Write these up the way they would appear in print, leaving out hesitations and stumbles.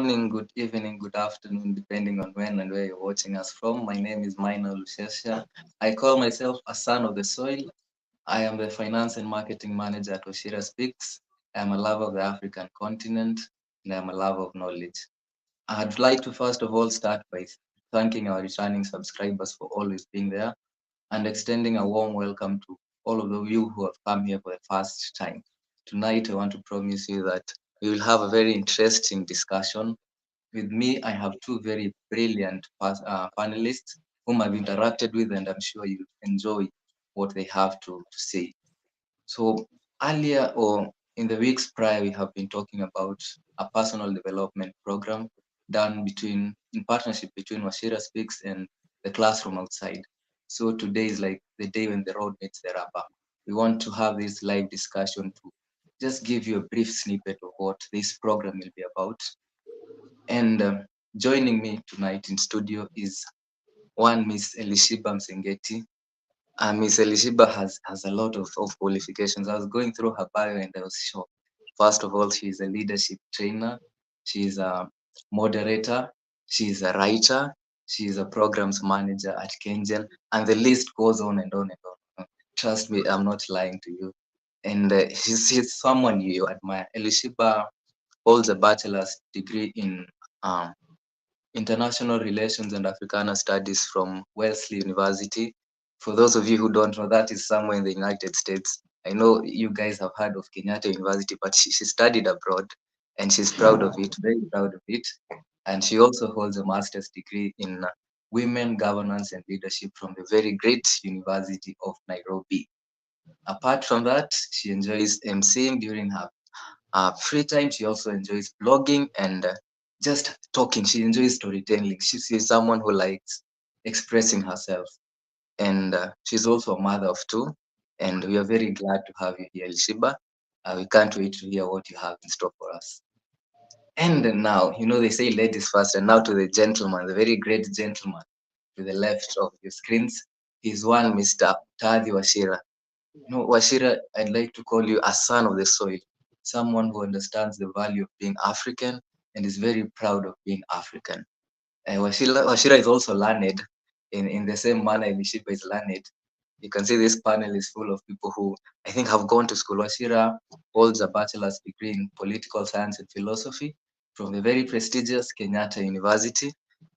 morning, good evening, good afternoon, depending on when and where you're watching us from. My name is Maina Lushesha. I call myself a son of the soil. I am the finance and marketing manager at Wachira Speaks. I am a lover of the African continent and I am a lover of knowledge. I'd like to first of all start by thanking our returning subscribers for always being there and extending a warm welcome to all of you who have come here for the first time. Tonight, I want to promise you that we will have a very interesting discussion. With me, I have two very brilliant panelists whom I've interacted with, and I'm sure you'll enjoy what they have to say. So earlier or in the weeks prior, we have been talking about a personal development program done in partnership between Wachira Speaks and the classroom outside. So today is like the day when the road meets the rubber. We want to have this live discussion to just give you a brief snippet of what this program will be about. And joining me tonight in studio is one Miss Elishiba Msengeti. Miss Elishiba has a lot of qualifications. I was going through her bio and I was shocked. First of all, she's a leadership trainer, she's a moderator, she's a writer, she's a programs manager at Kengen, and the list goes on and on and on. Trust me, I'm not lying to you. And she's someone you admire. Elishiba holds a bachelor's degree in um, International Relations and Africana Studies from Wellesley University. For those of you who don't know, that is somewhere in the United States. I know you guys have heard of Kenyatta University, but she studied abroad and she's proud of it, very proud of it. And she also holds a master's degree in women governance and leadership from the very great University of Nairobi. Apart from that, she enjoys emceeing during her free time. She also enjoys blogging and just talking. She enjoys storytelling. She's someone who likes expressing herself. And she's also a mother of two. And we are very glad to have you here, Elishiba. We can't wait to hear what you have in store for us. And now, they say ladies first, and now to the gentleman, the very great gentleman to the left of your screens. He's one Mr. Tadhi Wachira. Wachira, I'd like to call you a son of the soil, someone who understands the value of being African and is very proud of being African. Wachira is also learned in the same manner Elishiba is learned. You can see this panel is full of people who I think have gone to school. Wachira holds a bachelor's degree in political science and philosophy from the very prestigious Kenyatta University,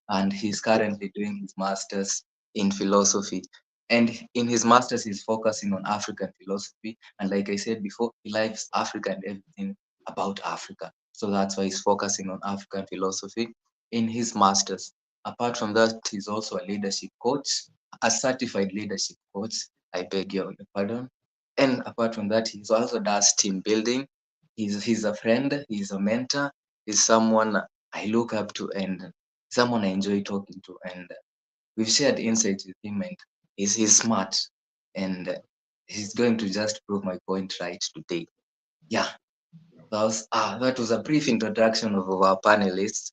and he's currently doing his master's in philosophy. And in his master's, he's focusing on African philosophy. And like I said before, he likes Africa and everything about Africa. So that's why he's focusing on African philosophy in his master's. Apart from that, he's also a leadership coach, a certified leadership coach. I beg your pardon. And apart from that, he also does team building. He's a friend, he's a mentor, he's someone I look up to and someone I enjoy talking to. And we've shared insights with him, and he's smart, and he's going to just prove my point right today. Yeah, that was a brief introduction of our panelists.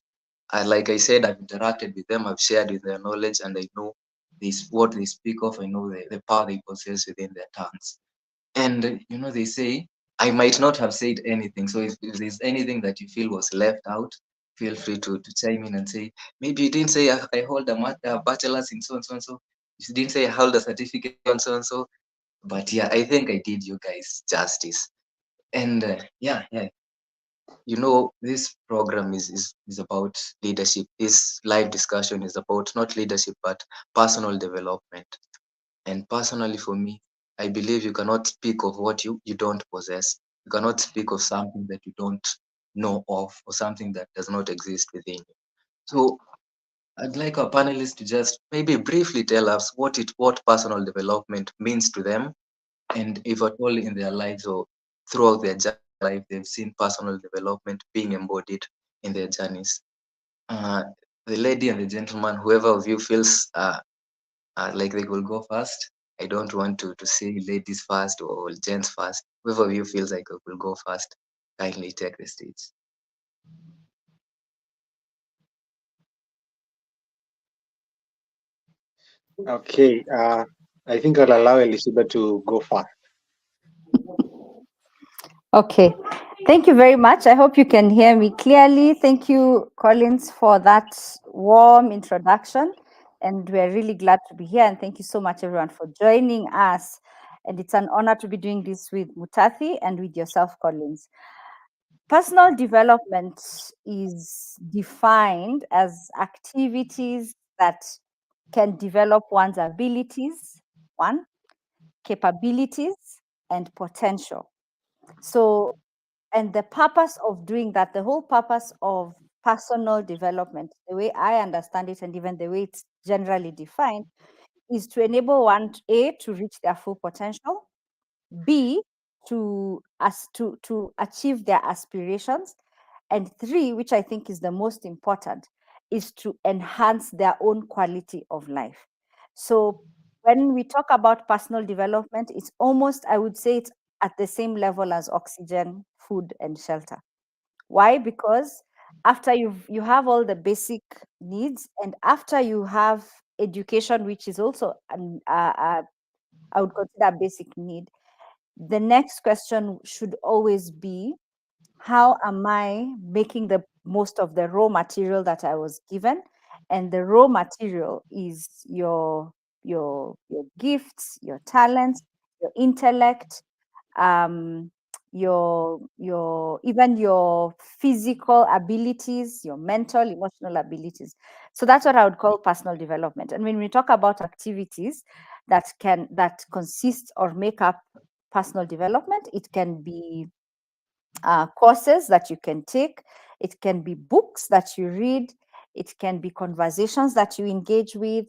Like I said, I've interacted with them, I've shared with their knowledge, and I know this what they speak of. I know the power they possess within their tongues. And they say I might not have said anything. So if there's anything that you feel was left out, feel free to chime in and say, maybe you didn't say I hold a bachelor's in so and so and so. You didn't say I hold a certificate on so and so. But yeah, I think I did you guys justice. And yeah, this program is about leadership. This live discussion is about not leadership, but personal development. And personally, for me, I believe you cannot speak of what you don't possess. You cannot speak of something that you don't know of or something that does not exist within you. So I'd like our panelists to just maybe briefly tell us what personal development means to them, and if at all in their lives or throughout their life they've seen personal development being embodied in their journeys. The lady and the gentleman, whoever of you feels like they will go first. I don't want to say ladies first or gents first. Whoever of you feels like will go first, kindly take the stage. Okay, I think I'll allow Elizabeth to go first. Okay. Thank you very much. I hope you can hear me clearly. Thank you, Collins, for that warm introduction. And we're really glad to be here. And thank you so much, everyone, for joining us. And it's an honor to be doing this with Mutathi and with yourself, Collins. Personal development is defined as activities that can develop one's abilities, one, capabilities, and potential. So, and the purpose of doing that, the whole purpose of personal development, the way I understand it, and even the way it's generally defined, is to enable one, A, to reach their full potential, B, to achieve their aspirations, and three, which I think is the most important, is to enhance their own quality of life. So when we talk about personal development, it's almost, I would say, it's at the same level as oxygen, food, and shelter. Why? Because after you have all the basic needs, and after you have education, which is also I would consider a basic need, the next question should always be, how am I making the most of the raw material that I was given? And the raw material is your gifts, your talents, your intellect, um, your even your physical abilities, your mental, emotional abilities. So that's what I would call personal development. And when we talk about activities that consist or make up personal development, it can be courses that you can take, it can be books that you read, it can be conversations that you engage with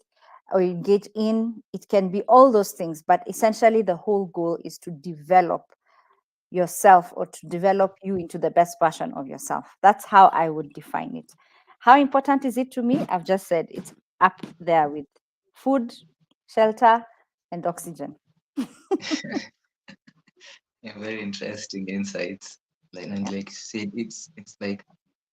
or engage in, it can be all those things. But essentially, the whole goal is to develop yourself or to develop you into the best version of yourself. That's how I would define it. How important is it to me? I've just said it's up there with food, shelter, and oxygen. Yeah, very interesting insights. Like you said, it's like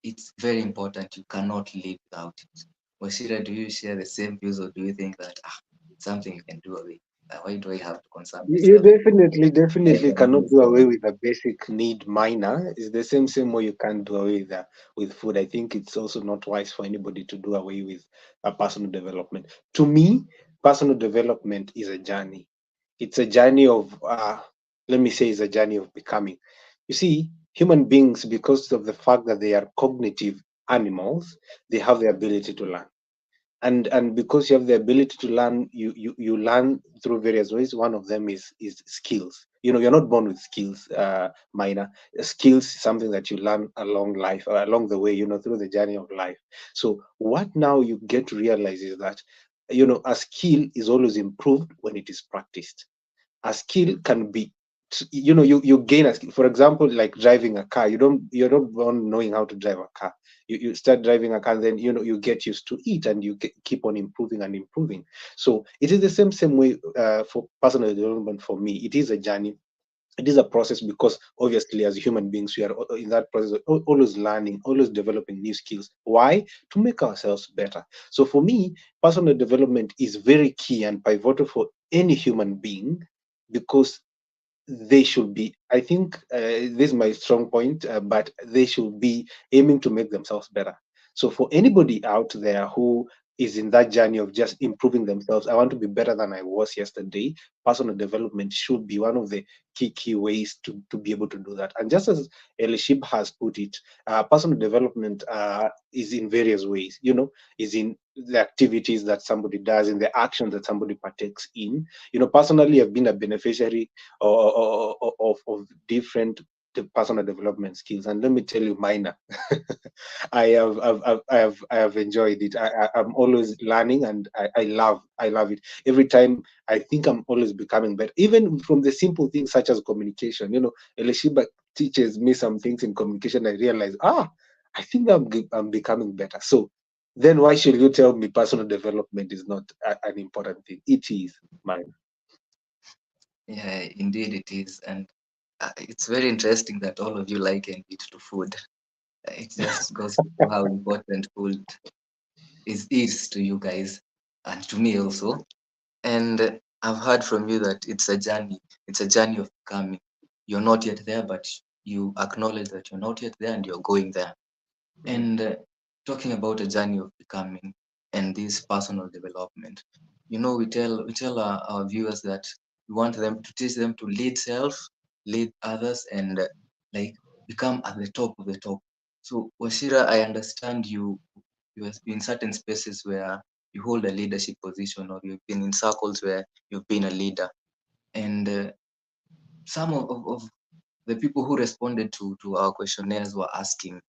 it's very important. You cannot live without it. Washira, do you share the same views, or do you think that it's something you can do away? Why do I have to concern You myself? definitely cannot do away with a basic need minor. It's the same way you can't do away with food. I think it's also not wise for anybody to do away with a personal development. To me, personal development is a journey. It's a journey of let me say it's a journey of becoming. You see, human beings, because of the fact that they are cognitive animals, they have the ability to learn, and because you have the ability to learn, you learn through various ways. One of them is skills. You're not born with skills, minor. Skills is something that you learn along life, along the way, through the journey of life. So what now you get to realize is that a skill is always improved when it is practiced. A skill can be, you gain a skill. For example, like driving a car, you're not born knowing how to drive a car. You start driving a car, and then you get used to it, and you keep on improving and improving. So it is the same way for personal development. For me, it is a journey, it is a process, because obviously as human beings we are in that process of always learning, always developing new skills. Why? To make ourselves better. So for me, personal development is very key and pivotal for any human being, because they should be, I think, this is my strong point, but they should be aiming to make themselves better. So for anybody out there who is in that journey of just improving themselves, I want to be better than I was yesterday, personal development should be one of the key ways to be able to do that. And just as Elishib has put it, personal development is in various ways, is in the activities that somebody does, in the actions that somebody partakes in. Personally, I've been a beneficiary of different personal development skills, and let me tell you, minor. I have enjoyed it. I'm always learning, and I love it. Every time I think I'm always becoming better, even from the simple things such as communication. Elishiba teaches me some things in communication. I realize, I think I'm becoming better. So then why should you tell me personal development is not an important thing? It is, mine. Yeah, indeed it is, and it's very interesting that all of you liken it to food. It just goes to show how important food is to you guys, and to me also. And I've heard from you that it's a journey. It's a journey of becoming. You're not yet there, but you acknowledge that you're not yet there and you're going there. And talking about a journey of becoming and this personal development, we tell our viewers that we want them to teach them to lead self, lead others, and like become at the top of the top. So Wachira, I understand you have been in certain spaces where you hold a leadership position, or you've been in circles where you've been a leader. And some of the people who responded to our questionnaires were asking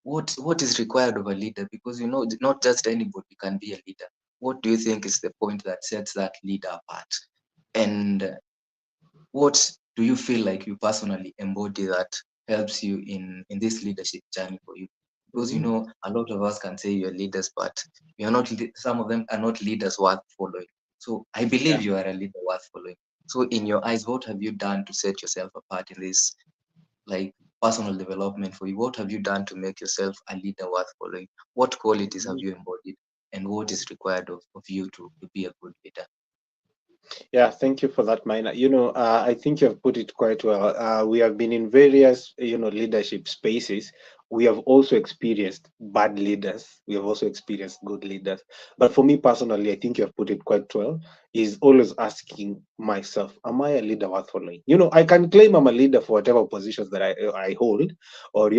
what is required of a leader, because not just anybody can be a leader. What do you think is the point that sets that leader apart? And what do you feel like you personally embody that helps you in this leadership journey for you? Because a lot of us can say you're leaders, but you're not some of them are not leaders worth following. So I believe you are a leader worth following. So in your eyes, what have you done to set yourself apart in this, like, personal development for you? What have you done to make yourself a leader worth following? What qualities have you embodied, and what is required of you to be a good leader? Yeah, thank you for that, Mina. I think you have put it quite well. We have been in various, leadership spaces. We have also experienced bad leaders. We have also experienced good leaders. But for me personally, I think you have put it quite well. Is always asking myself, am I a leader worth following? I can claim I'm a leader for whatever positions that I hold, or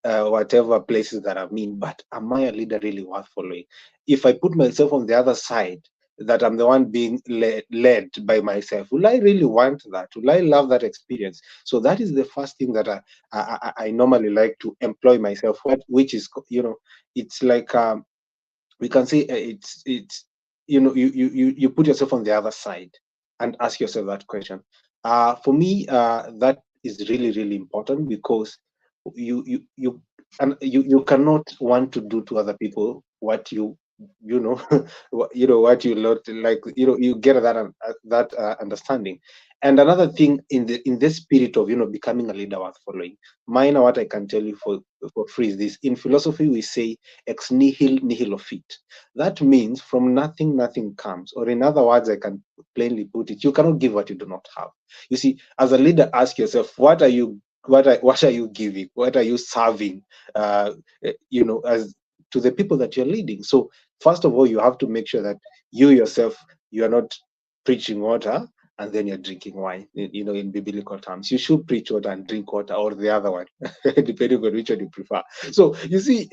whatever places that I'm in. But am I a leader really worth following? If I put myself on the other side, that I'm the one being led by myself. Will I really want that? Will I love that experience? So that is the first thing that I normally like to employ myself. Which is, it's like, we can say, it's you put yourself on the other side and ask yourself that question. For me, that is really really important, because you cannot want to do to other people what you know what you lot like, you get that understanding. And another thing, in this spirit of becoming a leader worth following, minor, what I can tell you for free is this: in philosophy we say ex nihil nihilo fit. That means from nothing nothing comes, or in other words, I can plainly put it, you cannot give what you do not have. You see, as a leader, ask yourself, what are you giving, what are you serving, as to the people that you're leading. So first of all, you have to make sure that you yourself, you are not preaching water and then you're drinking wine. In biblical terms, you should preach water and drink water, or the other one, depending on which one you prefer. So you see,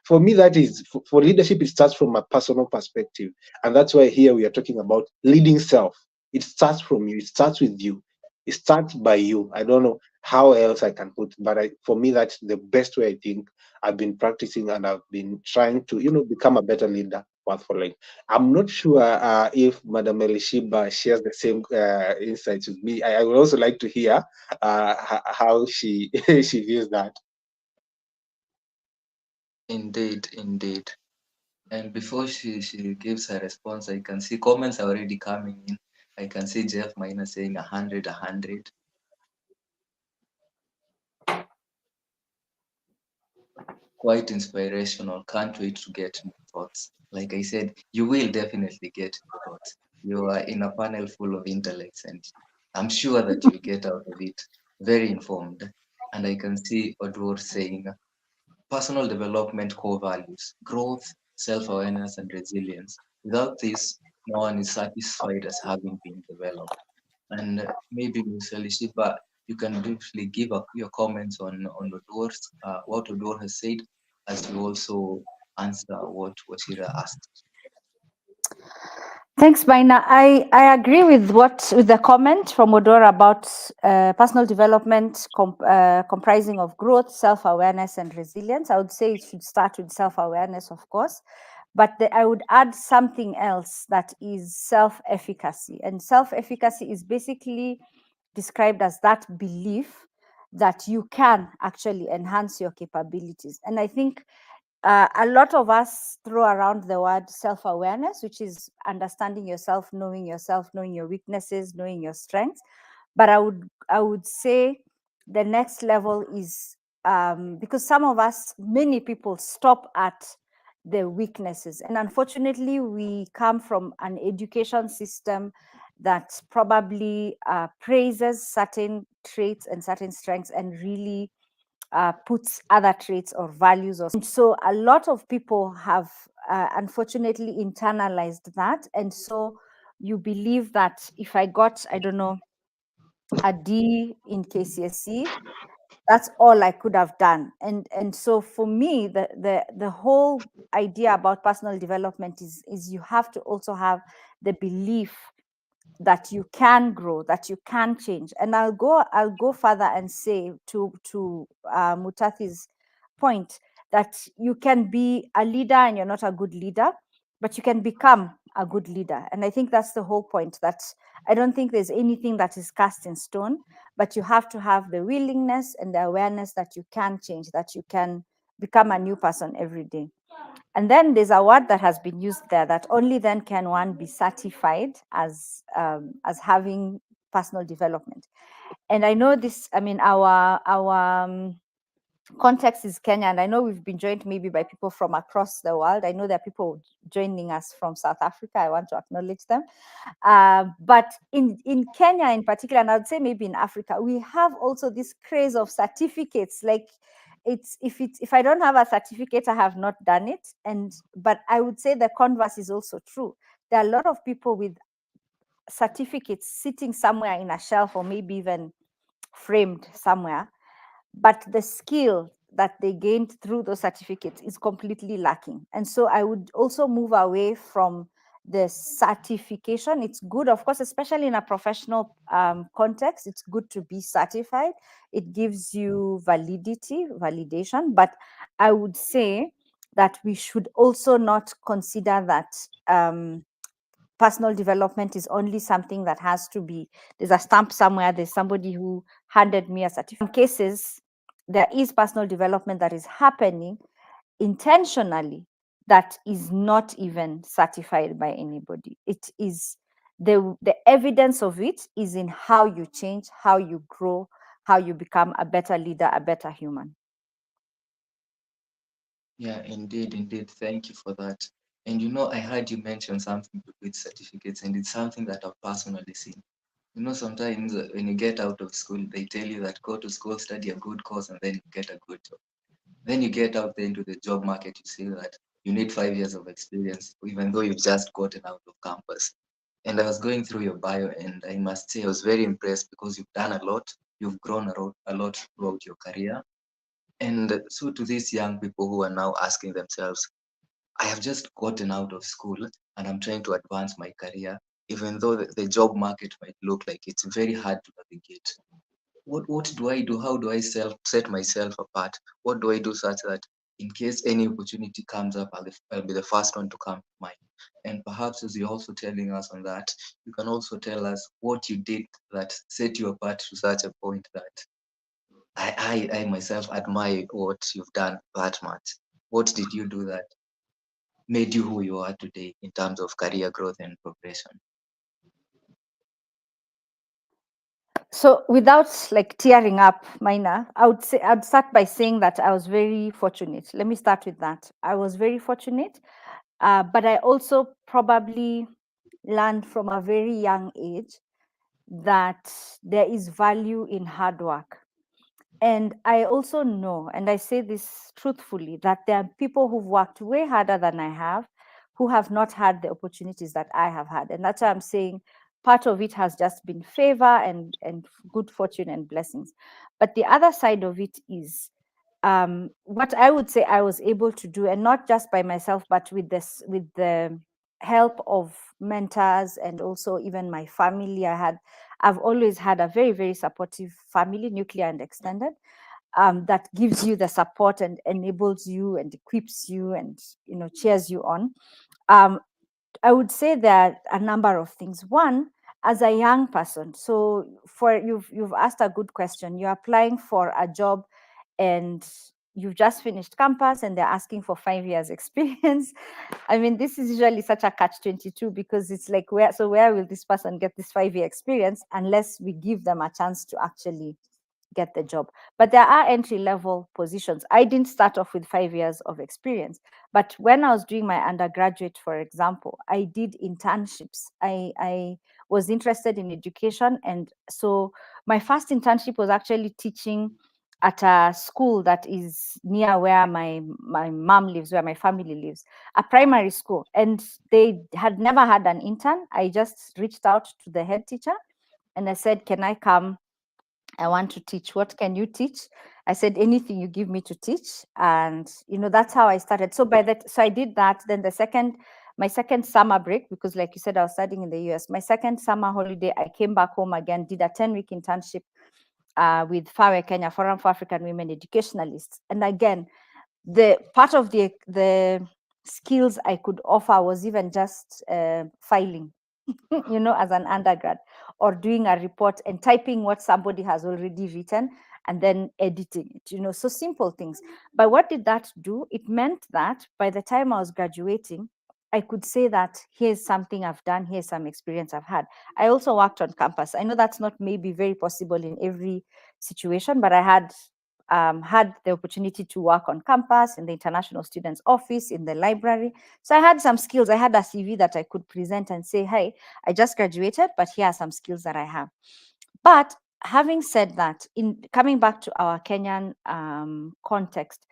for me, that is, for leadership, it starts from a personal perspective. And that's why here we are talking about leading self. It starts from you, it starts with you, it starts by you. I don't know how else I can put, but for me, that's the best way I think I've been practicing, and I've been trying to, become a better leader worth following. I'm not sure if Madam Elishiba shares the same insights with me. I would also like to hear how she she views that. Indeed, indeed. And before she gives her response, I can see comments are already coming in. I can see Jeff Miner saying 100, 100. Quite inspirational. Can't wait to get more thoughts. Like I said, you will definitely get more thoughts. You are in a panel full of intellects, and I'm sure that you'll get out of it very informed. And I can see Odwor saying personal development core values: growth, self awareness, and resilience. Without this, no one is satisfied as having been developed. And maybe Ms. Elishiba, you can briefly give your comments on what Odor has said, as you also answer what Wachira asked. Thanks, Baina. I agree with the comment from Odora about personal development comprising of growth, self-awareness, and resilience. I would say it should start with self-awareness, of course, but I would add something else, that is self-efficacy. And self-efficacy is basically described as that belief that you can actually enhance your capabilities. And I think a lot of us throw around the word self-awareness, which is understanding yourself, knowing your weaknesses, knowing your strengths. But I would say the next level is, because some of us, many people, stop at the weaknesses, and unfortunately, we come from an education system that probably praises certain traits and certain strengths and really puts other traits or values. And so a lot of people have unfortunately internalized that. And so you believe that if I got, I don't know, a D in KCSE, that's all I could have done. And so for me, the whole idea about personal development is you have to also have the belief that you can grow, that you can change. And I'll go further and say to Mutathi's point that you can be a leader and you're not a good leader, but you can become a good leader. And I think that's the whole point, that I don't think there's anything that is cast in stone, but you have to have the willingness and the awareness that you can change, that you can become a new person every day. And then there's a word that has been used there, that only then can one be certified as having personal development. And I know this, I mean, our context is Kenya, and I know we've been joined maybe by people from across the world. I know there are people joining us from South Africa. I want to acknowledge them. But in Kenya in particular, and I would say maybe in Africa, we have also this craze of certificates. Like, if I don't have a certificate, I have not done it. But I would say the converse is also true. There are a lot of people with certificates sitting somewhere in a shelf or maybe even framed somewhere, but the skill that they gained through those certificates is completely lacking. And so I would also move away from the certification. It's good, of course, especially in a professional context, it's good to be certified. It gives you validation. But I would say that we should also not consider that personal development is only something that has to be, there's a stamp somewhere, there's somebody who handed me a certificate. In some cases, there is personal development that is happening intentionally that is not even certified by anybody. It is the evidence of it is in how you change, how you grow, how you become a better leader, a better human. Yeah, indeed, indeed. Thank you for that. And I heard you mention something to do with certificates, and it's something that I've personally seen. Sometimes when you get out of school, they tell you that go to school, study a good course, and then you get a good job. Then you get out there into the job market, you see that you need 5 years of experience, even though you've just gotten out of campus. And I was going through your bio, and I must say I was very impressed because you've done a lot. You've grown a lot throughout your career. And so to these young people who are now asking themselves, I have just gotten out of school and I'm trying to advance my career, even though the job market might look like it's very hard to navigate. What do I do? How do I set myself apart? What do I do such that in case any opportunity comes up, I'll be the first one to come to mind? And perhaps as you're also telling us on that, you can also tell us what you did that set you apart to such a point that I myself admire what you've done that much. What did you do that made you who you are today in terms of career growth and progression? So without like tearing up, Mina, I'd start by saying that I was very fortunate. Let me start with that. I was very fortunate, but I also probably learned from a very young age that there is value in hard work. And I also know, and I say this truthfully, that there are people who've worked way harder than I have, who have not had the opportunities that I have had. And that's why I'm saying part of it has just been favor and good fortune and blessings. But the other side of it is what I would say I was able to do, and not just by myself, but with the help of mentors and also even my family. I've always had a very, very supportive family, nuclear and extended, that gives you the support and enables you and equips you and cheers you on. Um, I would say that a number of things. One, as a young person, so for you've asked a good question. You're applying for a job and you've just finished campus and they're asking for 5 years experience. I mean, this is usually such a catch-22 because it's like, where will this person get this 5-year experience unless we give them a chance to actually get the job? But there are entry level positions. I didn't start off with 5 years of experience, but when I was doing my undergraduate, for example, I did internships. I was interested in education. And so my first internship was actually teaching at a school that is near where my mom lives, where my family lives, a primary school. And they had never had an intern. I just reached out to the head teacher and I said, can I come? I want to teach. What can you teach? I said, anything you give me to teach. And, that's how I started. So so I did that. Then my second summer break, because like you said, I was studying in the US, my second summer holiday, I came back home again, did a 10-week internship with FAWE Kenya, Forum for African Women Educationalists. And again, the part of the skills I could offer was even just filing, as an undergrad, or doing a report and typing what somebody has already written and then editing it, so simple things. But what did that do? It meant that by the time I was graduating, I could say that here's something I've done, here's some experience I've had. I also worked on campus. I know that's not maybe very possible in every situation, but I had the opportunity to work on campus, in the international students office, in the library. So I had some skills. I had a CV that I could present and say, hey, I just graduated, but here are some skills that I have. But having said that, in coming back to our Kenyan context,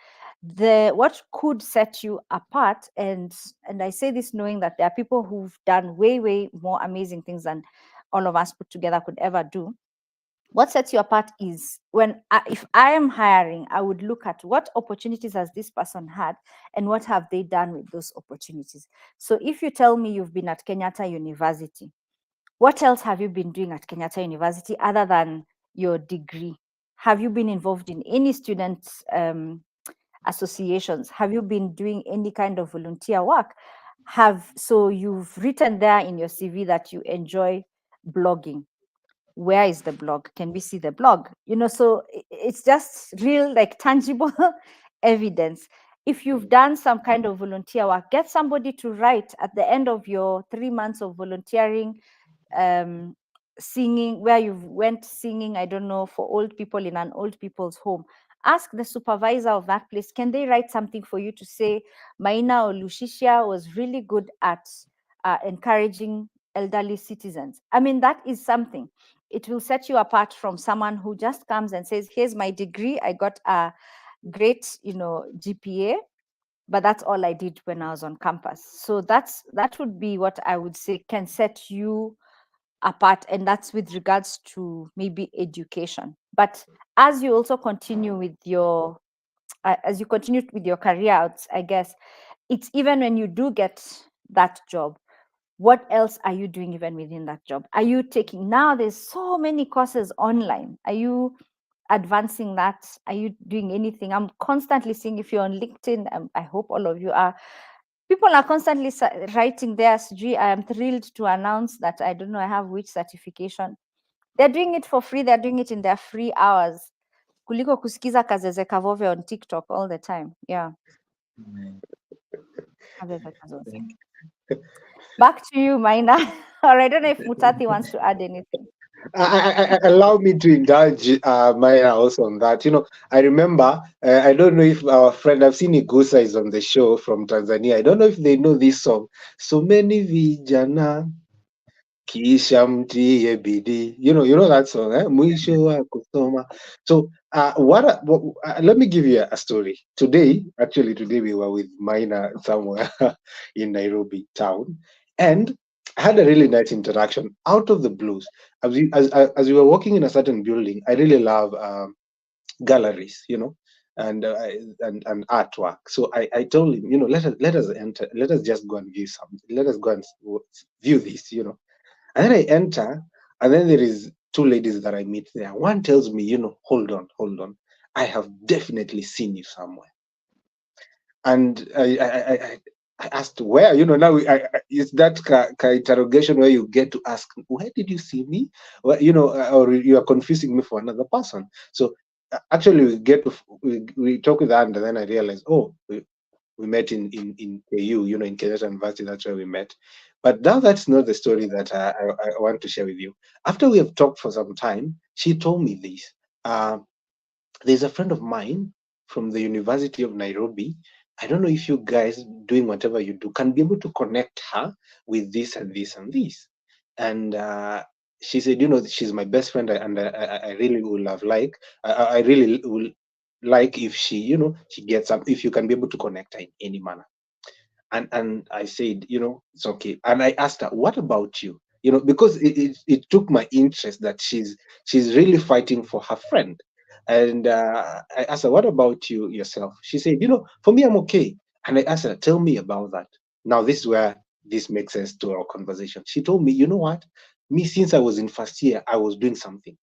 what could set you apart, and I say this knowing that there are people who've done way, way more amazing things than all of us put together could ever do. What sets you apart is if I am hiring, I would look at what opportunities has this person had and what have they done with those opportunities. So if you tell me you've been at Kenyatta University, what else have you been doing at Kenyatta University other than your degree? Have you been involved in any student associations? Have you been doing any kind of volunteer work? So you've written there in your CV that you enjoy blogging. Where is the blog? Can we see the blog? So it's just real, like tangible evidence. If you've done some kind of volunteer work, get somebody to write at the end of your 3 months of volunteering, singing, where you went singing, I don't know, for old people in an old people's home. Ask the supervisor of that place, can they write something for you to say, Maina or Lushishia was really good at encouraging elderly citizens. I mean, that is something. It will set you apart from someone who just comes and says, here's my degree, I got a great, GPA, but that's all I did when I was on campus. So that would be what I would say can set you apart, and that's with regards to maybe education. But as you also continue with your career outs, I guess it's even when you do get that job, what else are you doing even within that job? Are you taking, now there's so many courses online, are you advancing that? Are you doing anything? I'm constantly seeing, if you're on LinkedIn, I hope all of you are, people are constantly writing there. I am thrilled to announce that, I don't know, I have which certification. They're doing it for free. They're doing it in their free hours. Kuliko kusikiza Kazeze Kavove on TikTok all the time. Yeah. Amen. Kazeze Kavove. Thank Back to you, Maina. Or I don't know if Mutati wants to add anything. Allow me to indulge Maya also on that. I remember, I don't know if our friend, I've seen Igusa is on the show from Tanzania. I don't know if they know this song. So many vijana kisha mtie bidii. You know that song, eh? Mwisho wa kusoma. So, let me give you a story. Today we were with Maina somewhere in Nairobi town, and I had a really nice interaction out of the blues. As we were walking in a certain building, I really love galleries, and artwork. So I told him, let us enter, let us just go and view something, let us go and view this, and then I enter, and then there is two ladies that I meet there. One tells me, hold on, hold on, I have definitely seen you somewhere. And I asked where, now it's that interrogation where you get to ask, where did you see me? Well, or you are confusing me for another person. So actually we talk with her, and then I realized, oh, we met in KU, in Kenyatta University. That's where we met. But now that's not the story that I want to share with you. After we have talked for some time, she told me this. There's a friend of mine from the University of Nairobi. I don't know if you guys doing whatever you do can be able to connect her with this and this and this. And she said, she's my best friend, and I really will have like, I really will like if she, she gets up, if you can be able to connect her in any manner. And I said, it's okay. And I asked her, what about you? Because it took my interest that she's really fighting for her friend. And I asked her, what about you yourself? She said, for me, I'm okay. And I asked her, tell me about that. Now, this is where this makes sense to our conversation. She told me, you know what? Me, since I was in first year, I was doing something.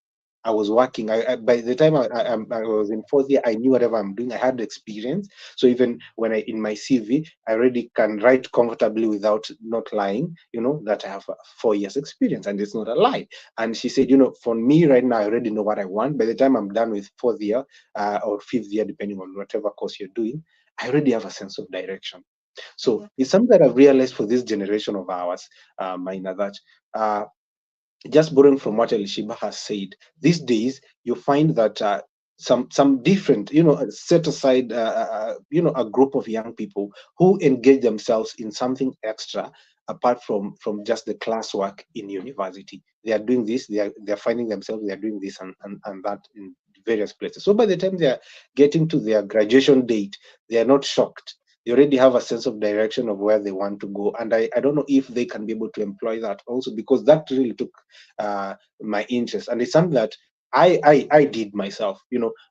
I was working. By the time I was in fourth year, I knew whatever I'm doing. I had the experience. So even when I in my CV, I already can write comfortably without not lying, that I have 4 years experience, and it's not a lie. And she said, for me right now, I already know what I want. By the time I'm done with fourth year or fifth year, depending on whatever course you're doing, I already have a sense of direction. So it's something that I've realized for this generation of ours, Maina, that uh, just borrowing from what Elishiba has said, these days you find that some different, set aside, a group of young people who engage themselves in something extra apart from just the classwork in university. They are doing this. They are finding themselves. They are doing this and that in various places. So by the time they are getting to their graduation date, they are not shocked. They already have a sense of direction of where they want to go, and I don't know if they can be able to employ that also, because that really took my interest, and it's something that I did myself.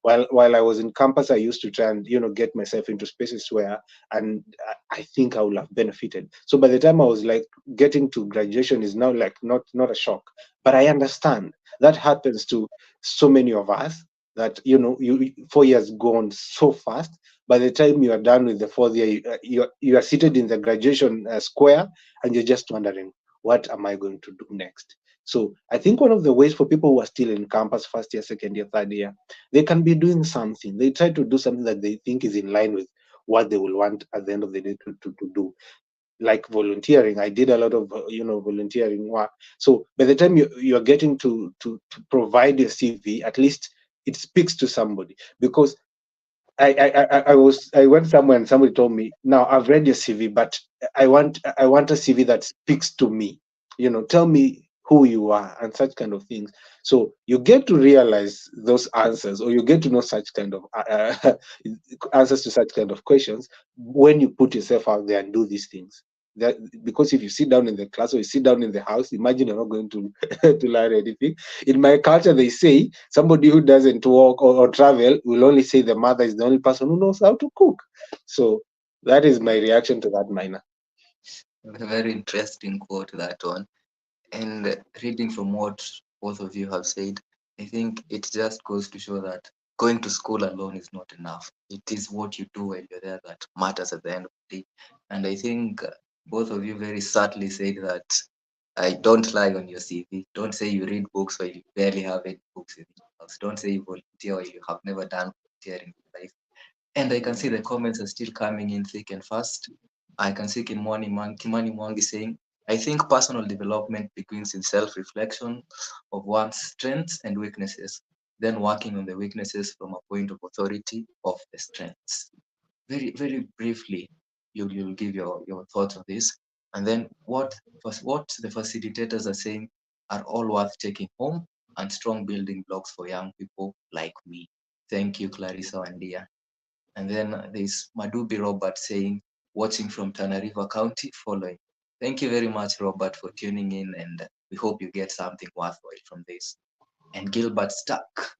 While I was in campus, I used to try and get myself into spaces where, and I think I would have benefited. So by the time I was like getting to graduation, is now like not a shock, but I understand that happens to so many of us. That you 4 years gone so fast. By the time you are done with the fourth year, you are seated in the graduation square, and you're just wondering, what am I going to do next? So I think one of the ways for people who are still in campus, first year, second year, third year, they can be doing something. They try to do something that they think is in line with what they will want at the end of the day to do. Like volunteering, I did a lot of volunteering work. So by the time you're getting to provide your CV, at least it speaks to somebody. Because I went somewhere and somebody told me, now I've read your CV, but I want a CV that speaks to me. Tell me who you are and such kind of things. So you get to realize those answers, or you get to know such kind of answers to such kind of questions when you put yourself out there and do these things. That, because if you sit down in the class or you sit down in the house, imagine you're not going to to learn anything. In my culture, they say somebody who doesn't work or travel will only say the mother is the only person who knows how to cook. So that is my reaction to that, Minor. A very interesting quote, that one. And reading from what both of you have said, I think it just goes to show that going to school alone is not enough. It is what you do while you're there that matters at the end of the day. And I think both of you very subtly said that I don't lie on your CV. Don't say you read books while you barely have any books in your house. Don't say you volunteer while you have never done volunteering in life. And I can see the comments are still coming in thick and fast. I can see Kimani Mwangi saying, I think personal development begins in self reflection of one's strengths and weaknesses, then working on the weaknesses from a point of authority of the strengths. Very, very briefly, you'll give your thoughts on this. And then what the facilitators are saying are all worth taking home and strong building blocks for young people like me. Thank you, Clarissa Wandia. And then there's Madubi Robert saying, watching from Tana River County, following. Thank you very much, Robert, for tuning in, and we hope you get something worthwhile from this. And Gilbert Stuck,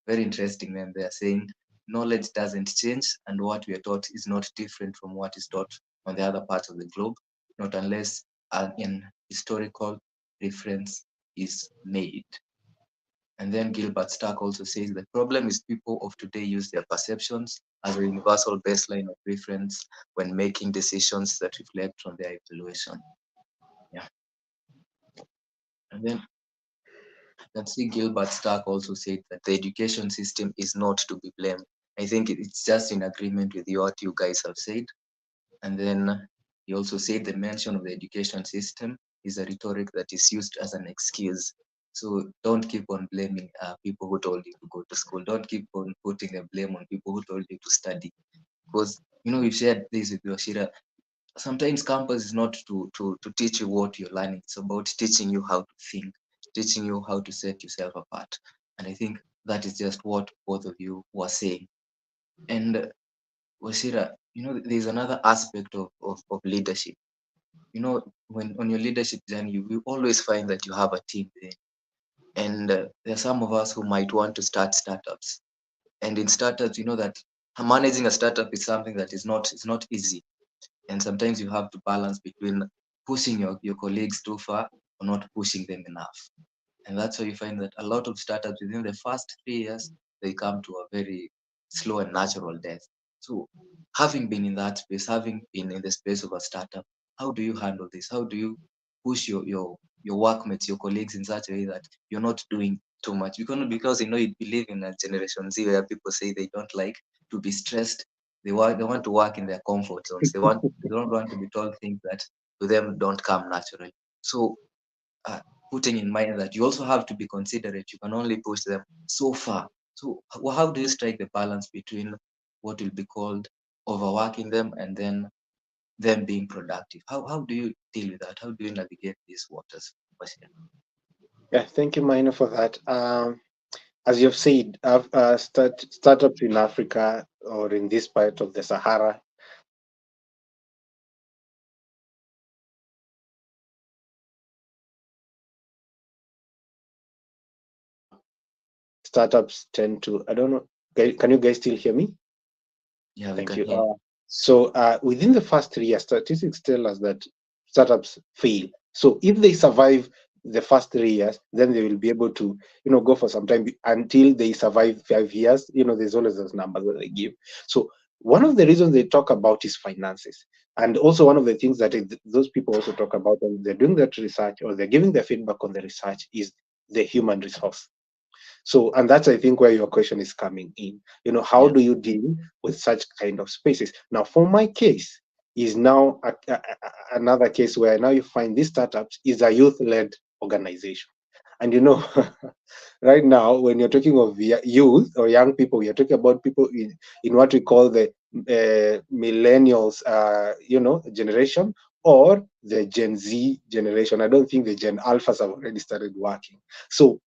very interesting name. They are saying, knowledge doesn't change, and what we are taught is not different from what is taught on the other parts of the globe, not unless an historical reference is made. And then Gilbert Stark also says the problem is people of today use their perceptions as a universal baseline of reference when making decisions that reflect on their evaluation. Yeah. And then let's see, Gilbert Stark also said that the education system is not to be blamed. I think it's just in agreement with what you guys have said. And then he also said the mention of the education system is a rhetoric that is used as an excuse. So don't keep on blaming people who told you to go to school. Don't keep on putting the blame on people who told you to study. Because, we've shared this with Wachira. sometimes campus is not to teach you what you're learning. It's about teaching you how to think, teaching you how to set yourself apart. And I think that is just what both of you were saying. And Washira, there's another aspect of leadership. When on your leadership journey, you will always find that you have a team there. And there are some of us who might want to start startups. And in startups, you know that managing a startup is something that is not easy. And sometimes you have to balance between pushing your colleagues too far or not pushing them enough. And that's why you find that a lot of startups within the first 3 years, they come to a very slow and natural death. So having been in that space, having been in the space of a startup, how do you handle this? How do you push your workmates, your colleagues in such a way that you're not doing too much? Because you believe in a generation Z where people say they don't like to be stressed. They want to work in their comfort zones. They don't want to be told things that to them don't come naturally. So uh, putting in mind that you also have to be considerate. You can only push them so far. So how do you strike the balance between what will be called overworking them and then them being productive? How do you deal with that? How do you navigate these waters? Bashir? Yeah, thank you, Minor, for that. As you've said, startups in Africa or in this part of the Sahara, startups tend to, I don't know, can you guys still hear me? Yeah, we Thank can you. hear. Within the first 3 years, statistics tell us that startups fail. So if they survive the first 3 years, then they will be able to, go for some time until they survive 5 years. There's always those numbers that they give. So one of the reasons they talk about is finances. And also one of the things that those people also talk about when they're doing that research or they're giving their feedback on the research is the human resource. So, and that's, I think, where your question is coming in. How Yeah, do you deal with such kind of spaces? Now, for my case, is now another case where now you find these startups is a youth-led organization. And right now, when you're talking of youth or young people, you're talking about people in what we call the millennials, generation or the Gen Z generation. I don't think the Gen Alphas have already started working. So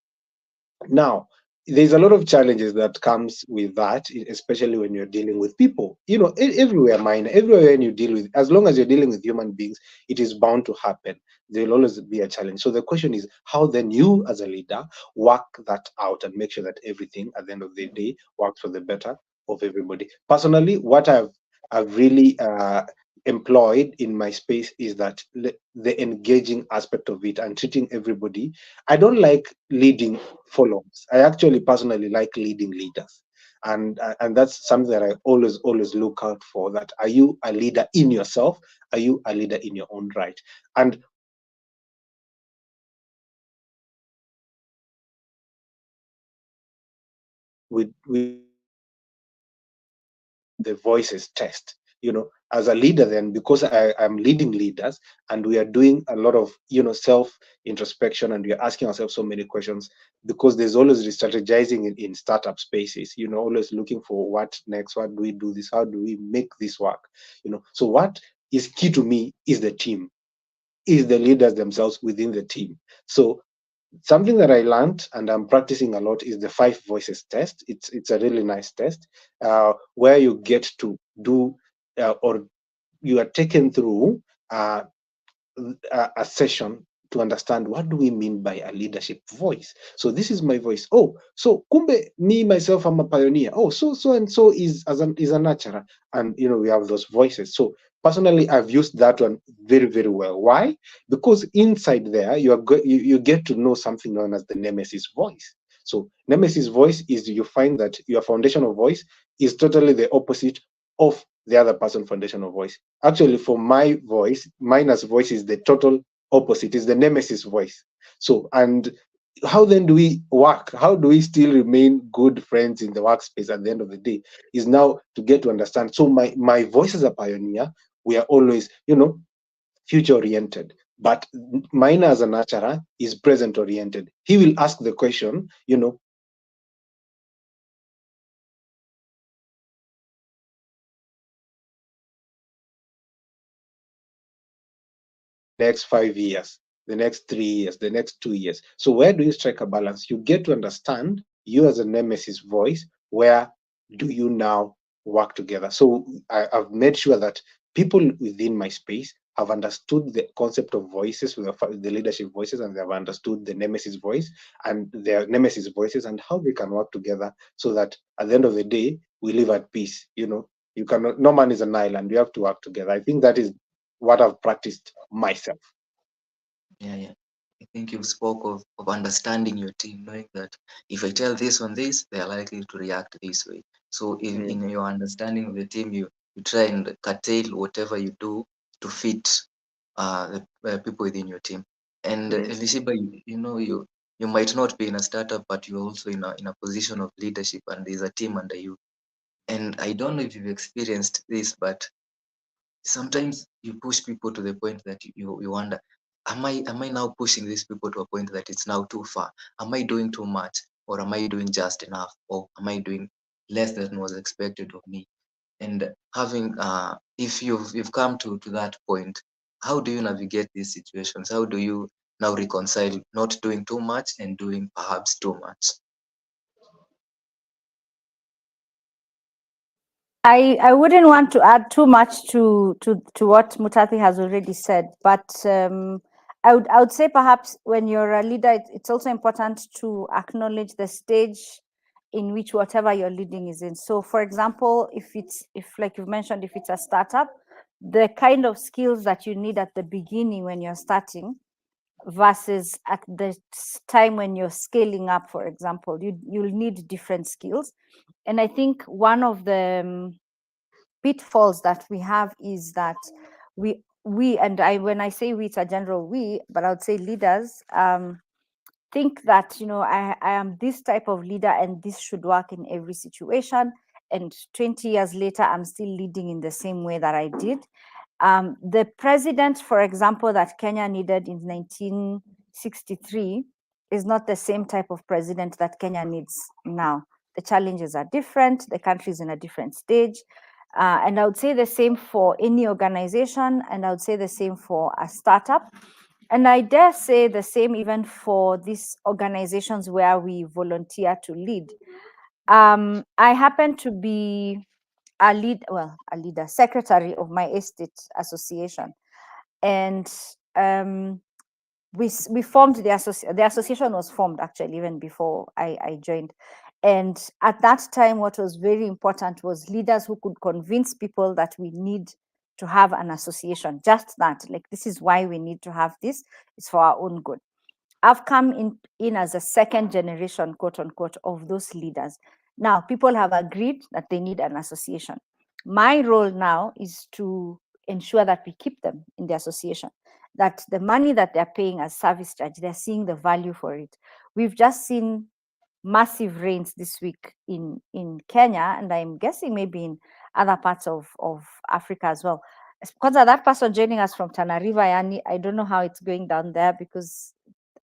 now, there's a lot of challenges that comes with that, especially when you're dealing with people. Everywhere, mine, everywhere when you deal with, as long as you're dealing with human beings, it is bound to happen. There will always be a challenge. So the question is, how then you, as a leader, work that out and make sure that everything at the end of the day works for the better of everybody. Personally, what I've really employed in my space is that the engaging aspect of it and treating everybody. I don't like leading followers. I actually personally like leading leaders. And that's something that I always look out for. That are you a leader in yourself? Are you a leader in your own right? And we the voices test. As a leader, then because I'm leading leaders and we are doing a lot of self introspection and we are asking ourselves so many questions, because there's always re-strategizing in startup spaces, always looking for what next, what do we do this, how do we make this work. So what is key to me is the team, is the leaders themselves within the team. So something that I learned and I'm practicing a lot is the five voices test. It's a really nice test where you get to do or you are taken through uh, a session to understand what do we mean by a leadership voice. So this is my voice. Oh, so kumbe me myself I'm a pioneer. Oh, so and so is a nurturer, and we have those voices. So personally, I've used that one very very well. Why? Because inside there you get to know something known as the nemesis voice. So nemesis voice is, you find that your foundational voice is totally the opposite of the other person foundational voice. Actually, for my voice, minus voice is the total opposite, is the nemesis voice. So, and how then do we work? How do we still remain good friends in the workspace at the end of the day? Is now to get to understand. So, my voice as a pioneer, we are always, future oriented. But mine as a nurturer is present oriented. He will ask the question, next 5 years, the next 3 years, the next 2 years. So where do you strike a balance? You get to understand you as a nemesis voice. Where do you now work together? So I've made sure that people within my space have understood the concept of voices, with the leadership voices, and they have understood the nemesis voice and their nemesis voices and how they can work together so that at the end of the day we live at peace. You cannot, no man is an island. You have to work together. I think that is what I've practiced myself. Yeah. I think you spoke of understanding your team, knowing that if I tell this on this, they are likely to react this way. So Mm, in your understanding of the team, you try and curtail whatever you do to fit the people within your team. And mm, Elishiba, you might not be in a startup, but you're also in a position of leadership, and there's a team under you. And I don't know if you've experienced this, but sometimes you push people to the point that you wonder, am I now pushing these people to a point that it's now too far? Am I doing too much, or am I doing just enough, or am I doing less than was expected of me? And having if you've come to that point, how do you navigate these situations? How do you now reconcile not doing too much and doing perhaps too much? I wouldn't want to add too much to what Mutathi has already said, but I would say perhaps when you're a leader, it's also important to acknowledge the stage in which whatever you're leading is in. So, for example, if like you've mentioned, if it's a startup, the kind of skills that you need at the beginning when you're starting versus at the time when you're scaling up, for example, you'll need different skills. And I think one of the pitfalls that we have is that we and I, when I say we, it's a general we, but I would say leaders think that I am this type of leader and this should work in every situation, and 20 years later I'm still leading in the same way that I did. The president, for example, that Kenya needed in 1963 is not the same type of president that Kenya needs now. The challenges are different, the country is in a different stage. And I would say the same for any organization, and I would say the same for a startup. And I dare say the same even for these organizations where we volunteer to lead. I happen to be a leader, secretary of my estate association, and we formed the association was formed actually even before I joined. And at that time, what was very important was leaders who could convince people that we need to have an association. Just that, like, this is why we need to have this. It's for our own good. I've come in as a second generation, quote unquote, of those leaders. Now, people have agreed that they need an association. My role now is to ensure that we keep them in the association, that the money that they're paying as service charge, they're seeing the value for it. We've just seen massive rains this week in Kenya, and I'm guessing maybe in other parts of Africa as well. Because of that person joining us from Tana River, Yani, I don't know how it's going down there, because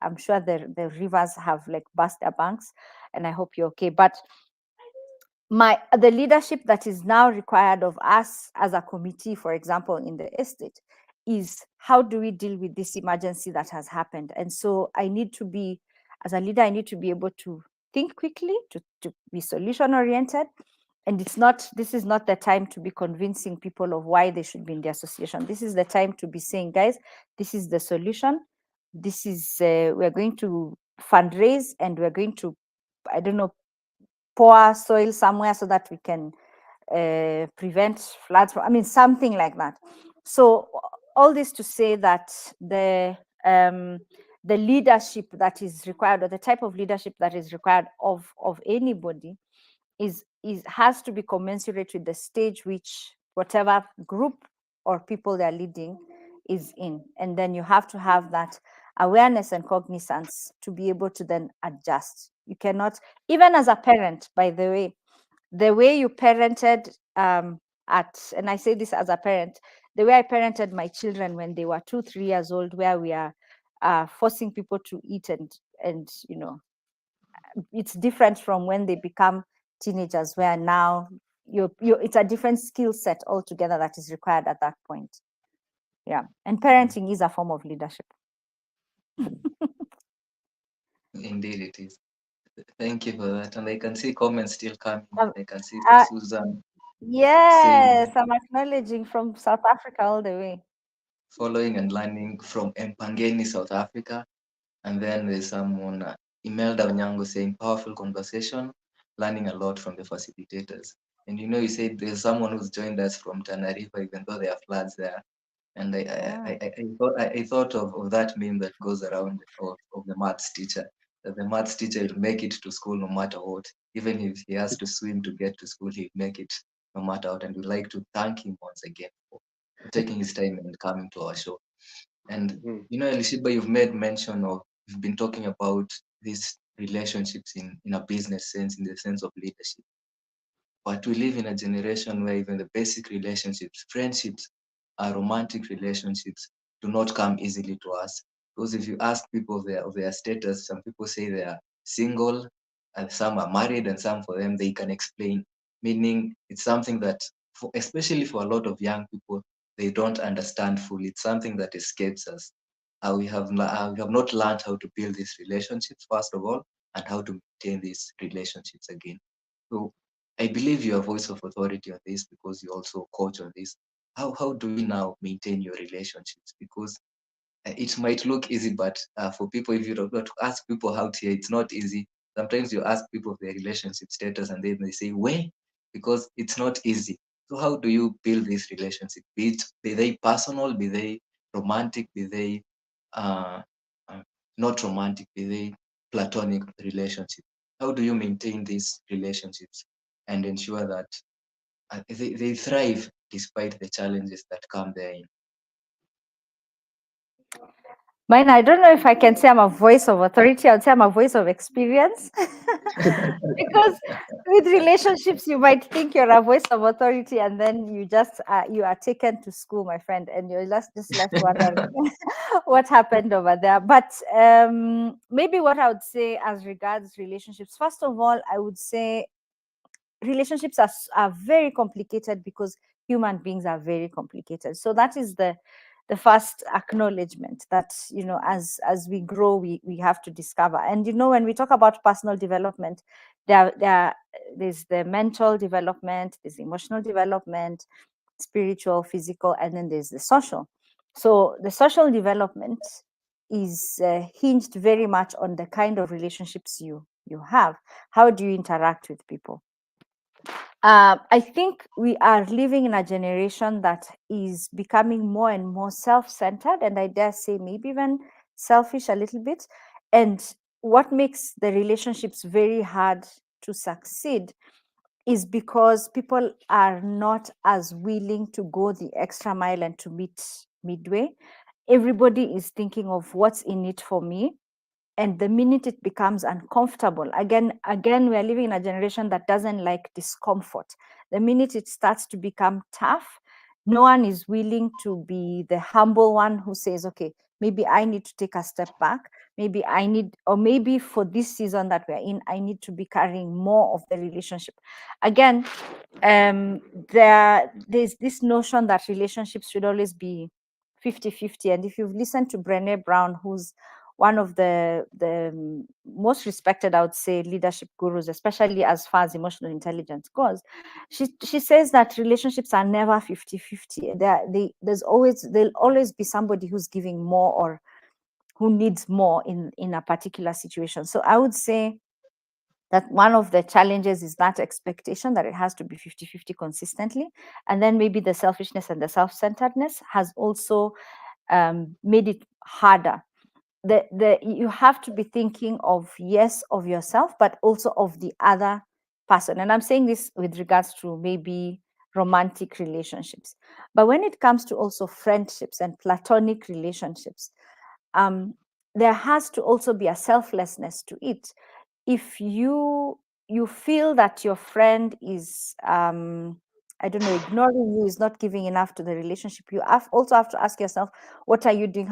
I'm sure the rivers have like burst their banks, and I hope you're okay. But the leadership that is now required of us as a committee, for example, in the estate, is how do we deal with this emergency that has happened? And so I need to be, as a leader, I need to be able to think quickly, to be solution oriented. And this is not the time to be convincing people of why they should be in the association. This is the time to be saying, guys, this is the solution. This is we're going to fundraise, and we're going to, I don't know, pour soil somewhere so that we can prevent floods. Something like that. So all this to say that the leadership that is required, or the type of leadership that is required of anybody, has to be commensurate with the stage which whatever group or people they're leading is in. And then you have to have that awareness and cognizance to be able to then adjust. You cannot, even as a parent, by the way you parented and I say this as a parent, the way I parented my children when they were 2-3 years old, where we are forcing people to eat, and it's different from when they become teenagers, where now it's a different skill set altogether that is required at that point. Yeah. And parenting is a form of leadership. Indeed, it is. Thank you for that. And I can see comments still coming. Um, I can see uh, Susan saying, yes, I'm acknowledging from South Africa all the way. following and learning from Mpangeni, South Africa. And then there's someone, Imelda Onyango, saying, powerful conversation, learning a lot from the facilitators. And you know, you said there's someone who's joined us from Tanarifa, even though there are floods there. And Yeah. I thought of that meme that goes around of the maths teacher, that the maths teacher will make it to school no matter what. Even if he has to swim to get to school, he'll make it no matter what. And we'd like to thank him once again for taking his time and coming to our show. And Mhm. you know, Elishiba, you've made mention of, you've been talking about these relationships in a business sense, in the sense of leadership. But we live in a generation where even the basic relationships, friendships, romantic relationships do not come easily to us. Because if you ask people of their status, some people say they are single, and some are married, and some for them they can explain. Meaning it's something that, especially for a lot of young people, they don't understand fully. It's something that escapes us. We have not learned how to build these relationships first of all, and how to maintain these relationships again. So I believe you're a voice of authority on this because you also coach on this. How do we now maintain your relationships? Because it might look easy, but for people, if you don't ask people out here, it's not easy. Sometimes you ask people their relationship status, and then they say, "Well," because it's not easy. So how do you build this relationship? Be they personal, be they romantic, be they uh, uh, not romantic, be they platonic relationship? How do you maintain these relationships and ensure that they thrive despite the challenges that come therein? Mine, I don't know if I can say I'm a voice of authority. I'd say I'm a voice of experience. Because with relationships, you might think you're a voice of authority, and then you are taken to school, my friend, and you're just left wondering what happened over there. But maybe what I would say as regards relationships, first of all, I would say relationships are very complicated because human beings are very complicated. So that is the first acknowledgement that, as we grow, we have to discover. And when we talk about personal development, there's the mental development, there's emotional development, spiritual, physical, and then there's the social. So the social development is hinged very much on the kind of relationships you have. How do you interact with people? I think we are living in a generation that is becoming more and more self-centered, and I dare say maybe even selfish a little bit. And what makes the relationships very hard to succeed is because people are not as willing to go the extra mile and to meet midway. Everybody is thinking of what's in it for me, and the minute it becomes uncomfortable, again we are living in a generation that doesn't like discomfort. The minute it starts to become tough, no one is willing to be the humble one who says, okay, maybe I need to take a step back, maybe I need, or maybe for this season that we're in, I need to be carrying more of the relationship. Again, there's this notion that relationships should always be 50-50. And if you've listened to Brené Brown, who's one of the most respected, I would say, leadership gurus, especially as far as emotional intelligence goes, she says that relationships are never 50-50. There'll always be somebody who's giving more or who needs more in a particular situation. So I would say that one of the challenges is that expectation that it has to be 50-50 consistently. And then maybe the selfishness and the self-centeredness has also made it harder. You have to be thinking of, yes, of yourself, but also of the other person. And I'm saying this with regards to maybe romantic relationships. But when it comes to also friendships and platonic relationships, um, there has to also be a selflessness to it. If you feel that your friend is I don't know, ignoring you, is not giving enough to the relationship, also have to ask yourself, what are you doing?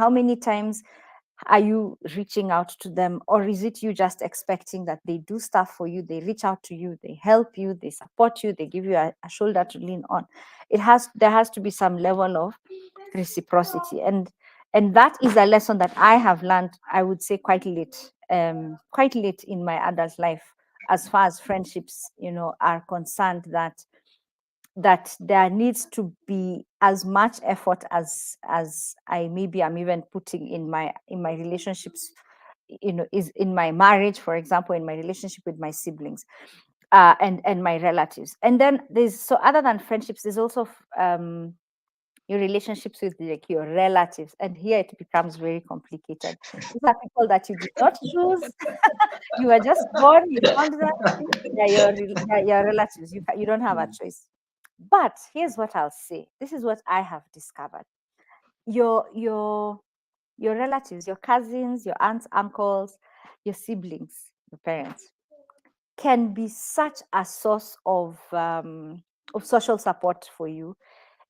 Are you reaching out to them, or is it you just expecting that they do stuff for you, they reach out to you, they help you, they support you, they give you a shoulder to lean on? There has to be some level of reciprocity, and that is a lesson that I have learned, I would say, quite late in my adult life, as far as friendships, are concerned, that there needs to be as much effort as I maybe am even putting in my relationships, is in my marriage, for example, in my relationship with my siblings, and my relatives. And then so other than friendships, there's also your relationships with like your relatives, and here it becomes very complicated. These are people that you did not choose. You were just born, you found them. They're your relatives. You don't have a choice. But here's what I'll say. This is what I have discovered. Your relatives, your cousins, your aunts, uncles, your siblings, your parents, can be such a source of social support for you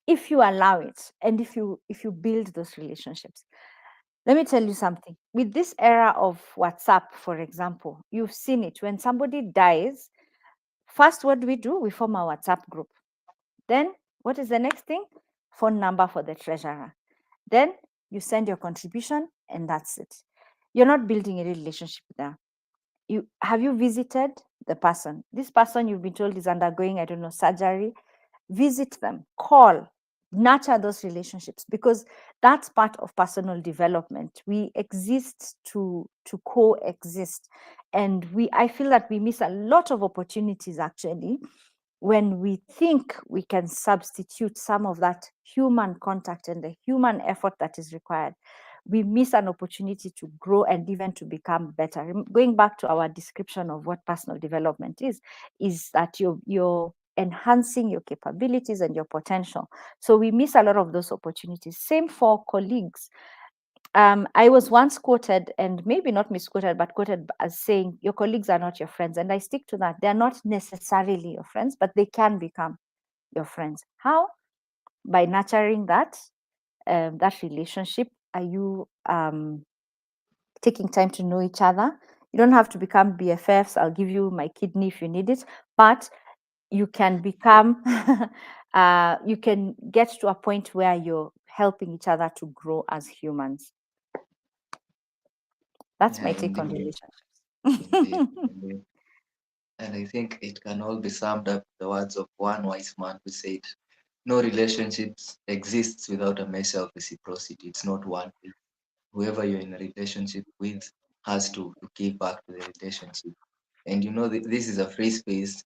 if you allow it, and if you build those relationships. Let me tell you something. With this era of WhatsApp, for example, you've seen it. When somebody dies, first, what do? We form a WhatsApp group. Then, what is the next thing? Phone number for the treasurer. Then you send your contribution, and that's it. You're not building a relationship there. Have you visited the person? This person you've been told is undergoing, I don't know, surgery. Visit them, call, nurture those relationships, because that's part of personal development. We exist to coexist, and I feel that we miss a lot of opportunities, actually, when we think we can substitute some of that human contact and the human effort that is required. We miss an opportunity to grow and even to become better. Going back to our description of what personal development is that you're enhancing your capabilities and your potential. So we miss a lot of those opportunities. Same for colleagues. I was once quoted, and maybe not misquoted, but quoted as saying, your colleagues are not your friends. And I stick to that. They're not necessarily your friends, but they can become your friends. How? By nurturing that relationship. Are you taking time to know each other? You don't have to become BFFs. I'll give you my kidney if you need it, but you can become, you can get to a point where you're helping each other to grow as humans. That's Yeah, my take on indeed, indeed, relationships. indeed. And I think it can all be summed up in the words of one wise man who said, no relationships exists without a measure of reciprocity. It's not one way. Whoever you're in a relationship with has to give back to the relationship. And this is a free space.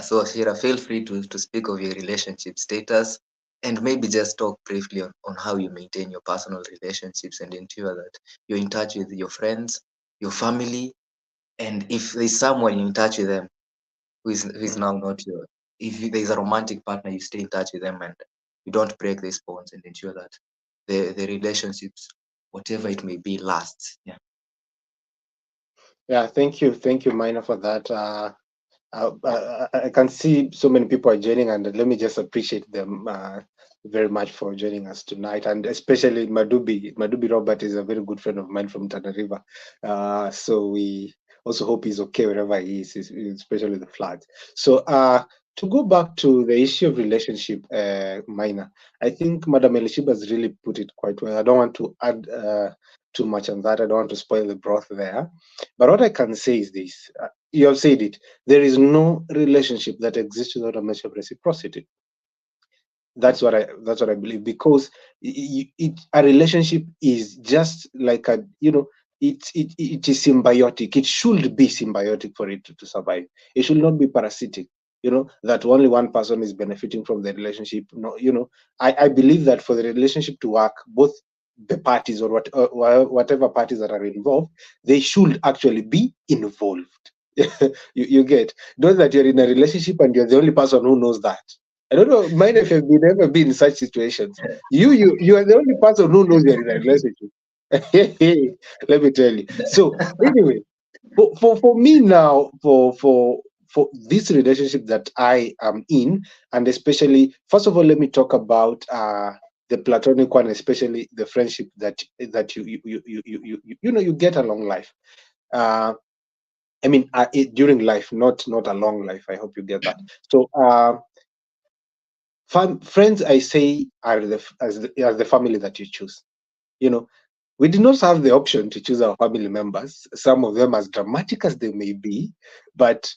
So, Ashira, feel free to speak of your relationship status and maybe just talk briefly on how you maintain your personal relationships and ensure that you're in touch with your friends, your family, and if there's someone you're in touch with them who is now not your, if there's a romantic partner, you stay in touch with them and you don't break these bonds and ensure that the relationships, whatever it may be, lasts. Yeah. Yeah, thank you, Mina, for that. I can see so many people are joining, and let me just appreciate them very much for joining us tonight, and especially Madubi. Madubi Robert is a very good friend of mine from Tana River, so we also hope he's okay wherever he is, especially the floods. So, to go back to the issue of relationship, Mina, I think Madam Elishiba has really put it quite well. I don't want to add too much on that. I don't want to spoil the broth there. But what I can say is this: you have said it. There is no relationship that exists without a measure of reciprocity. That's what I believe, because a relationship is just like it is symbiotic. It should be symbiotic for it to survive. It should not be parasitic. That only one person is benefiting from the relationship. No, I believe that for the relationship to work, both the parties or whatever parties that are involved, they should actually be involved. You get, not that you're in a relationship and you're the only person who knows that. I don't know, mind if you've ever been in such situations. You are the only person who knows you're in a relationship. Let me tell you. So anyway, for me now, for this relationship that I am in, and especially, first of all, let me talk about the platonic one, especially the friendship that you get along life. Uh, I mean, during life, not a long life. I hope you get that. So, friends, I say, are as the family that you choose. You know, we did not have the option to choose our family members, some of them as dramatic as they may be, but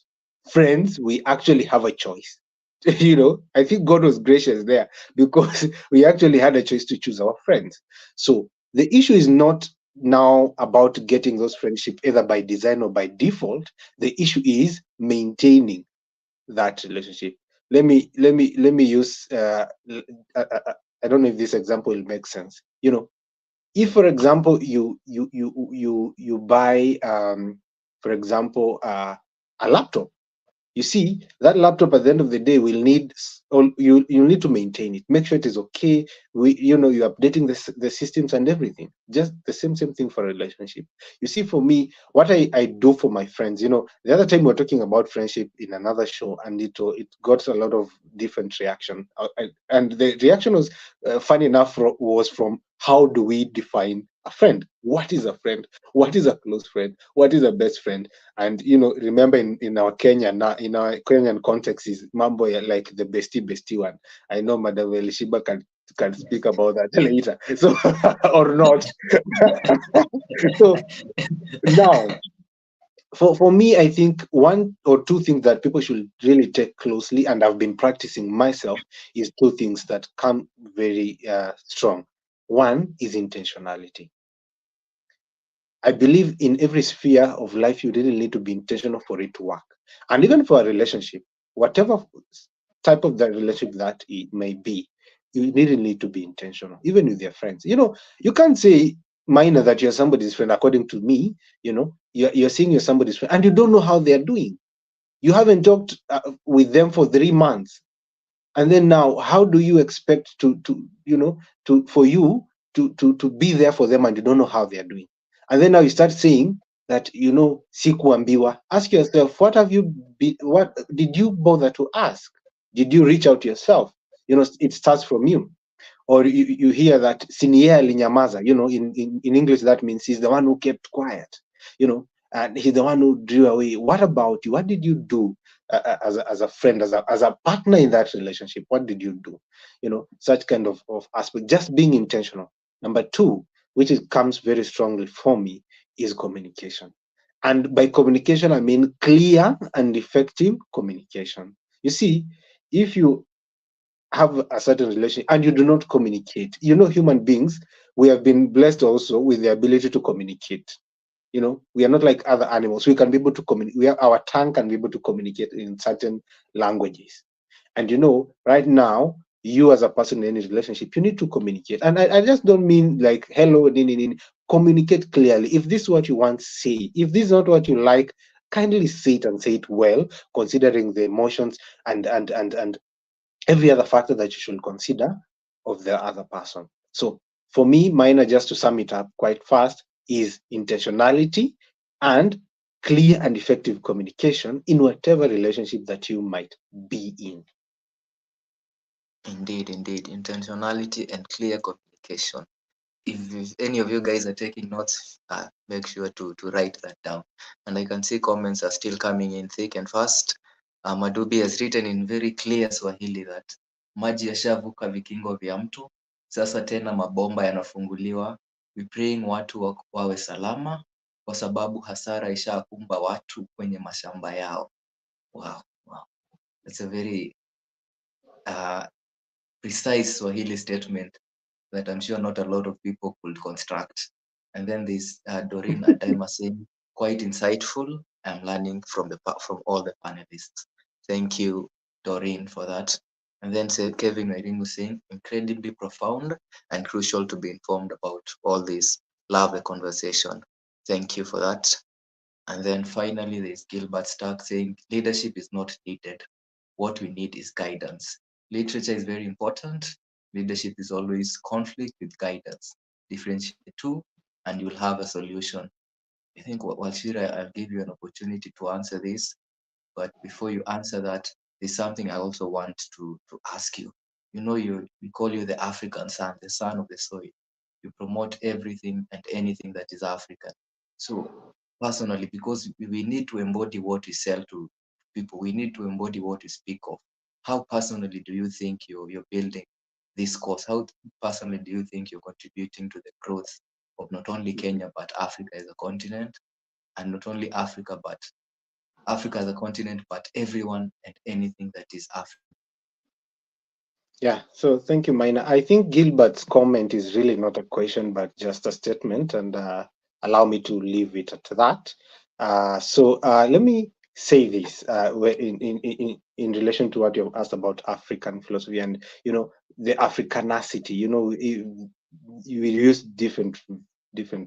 friends, we actually have a choice. I think God was gracious there because we actually had a choice to choose our friends. So the issue is not now about getting those friendships either by design or by default. The issue is maintaining that relationship. Let me use uh, uh, I don't know if this example will make sense. If for example you buy for example a laptop, you see that laptop at the end of the day will need or you need to maintain it, make sure it is okay. You're updating the systems and everything. Just the same thing for a relationship. You see, for me, what I do for my friends, the other time we were talking about friendship in another show, and it got a lot of different reaction. And the reaction was funny enough, was from how do we define a friend? What is a friend? What is a close friend? What is a best friend? And remember, in our in our Kenyan context, is mambo like the bestie one. I know Madam Elishiba can speak about that later, so or not. So now, for me, I think one or two things that people should really take closely, and I've been practicing myself, is two things that come very strong. One is intentionality. I believe in every sphere of life, you really need to be intentional for it to work. And even for a relationship, whatever type of that relationship that it may be, you really need to be intentional, even with your friends. You can't say, minor, that you're somebody's friend. According to me, you're saying you're somebody's friend and you don't know how they're doing. You haven't talked with them for 3 months, and then now how do you expect to for you to be there for them and you don't know how they are doing? And then now you start saying that sikuambiwa. Ask yourself, what did you bother to ask? Did you reach out yourself? It starts from you. Or you hear that sinie alinyamaza. In English that means he's the one who kept quiet. And he's the one who drew away. What about you? What did you do as a friend, as a partner in that relationship? What did you do? Such kind of aspect. Just being intentional. Number two, which comes very strongly for me, is communication. And by communication, I mean clear and effective communication. You see, if you have a certain relation and you do not communicate, human beings, we have been blessed also with the ability to communicate. We are not like other animals. We can be able to communicate. Our tongue can be able to communicate in certain languages. And right now, you as a person in any relationship, you need to communicate. And I just don't mean like hello, communicate clearly. If this is what you want, say. If this is not what you like, kindly say it, and say it well, considering the emotions and every other factor that you should consider of the other person. So for me, minor, just to sum it up quite fast, is intentionality and clear and effective communication in whatever relationship that you might be in. Indeed, intentionality and clear communication. If any of you guys are taking notes, make sure to write that down. And I can see comments are still coming in thick and fast. Madubi has written in very clear Swahili that maji yashavuka vikingo vya mto, sasa tena mabomba yanafunguliwa. We praying watu wawe salama kwa sababu hasara ishakumba watu kwenye mashamba yao. Wow, wow. That's a very uh, precise Swahili statement that I'm sure not a lot of people could construct. And then there's Doreen Adama saying, quite insightful. I'm learning from all the panelists. Thank you, Doreen, for that. And then Kevin Wairimu saying, incredibly profound and crucial to be informed about all this. Love the conversation. Thank you for that. And then finally, there's Gilbert Stark saying, leadership is not needed. What we need is guidance. Literature is very important. Leadership is always conflict with guidance. Differentiate the two, and you'll have a solution. I think, Wachira, I'll give you an opportunity to answer this. But before you answer that, there's something I also want to ask you. You know, we call you the African son, the son of the soil. You promote everything and anything that is African. So personally, because we need to embody what we sell to people, we need to embody what we speak of. How personally do you think you're building this cause? How personally do you think you're contributing to the growth of not only Kenya but Africa as a continent, and not only Africa but Africa as a continent, but everyone and anything that is Africa? Yeah, so thank you, Mina. I think Gilbert's comment is really not a question, but just a statement, and allow me to leave it at that. Let me say this in relation to what you've asked about African philosophy and the Africanacity. You use different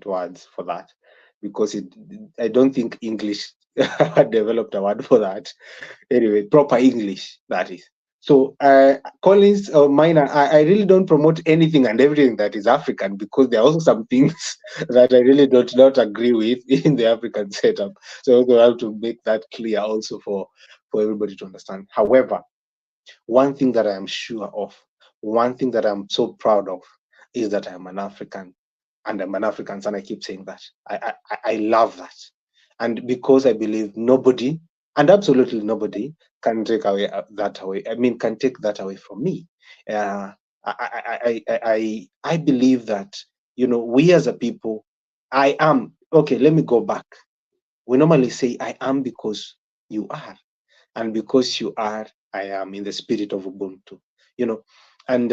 words for that because I don't think English developed a word for that. Anyway, proper English, that is. So, Collins or Minor, I really don't promote anything and everything that is African because there are also some things that I really don't not agree with in the African setup. So, I also have to make that clear also for everybody to understand. However, one thing that I am sure of, one thing that I'm so proud of, is that I'm an African, and I'm an African, and I keep saying that. I love that, and because I believe nobody, and absolutely nobody, can take away that away. I mean, can take that away from me. Uh, I believe that we as a people, I am okay. Let me go back. We normally say I am because you are, and because you are, I am, in the spirit of Ubuntu. You know, and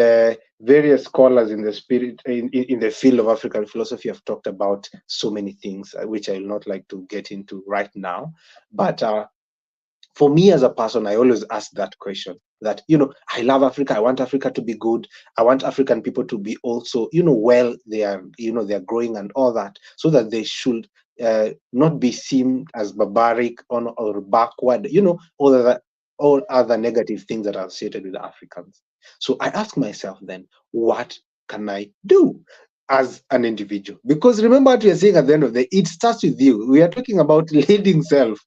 various scholars in the spirit in the field of African philosophy have talked about so many things, which I will not like to get into right now. But for me as a person, I always ask that question that, I love Africa. I want Africa to be good. I want African people to be also, well, they're growing and all that, so that they should not be seen as barbaric or backward, all other negative things that are associated with Africans. So I ask myself then, what can I do as an individual? Because remember what we are saying at the end of the day, it starts with you. We are talking about leading self,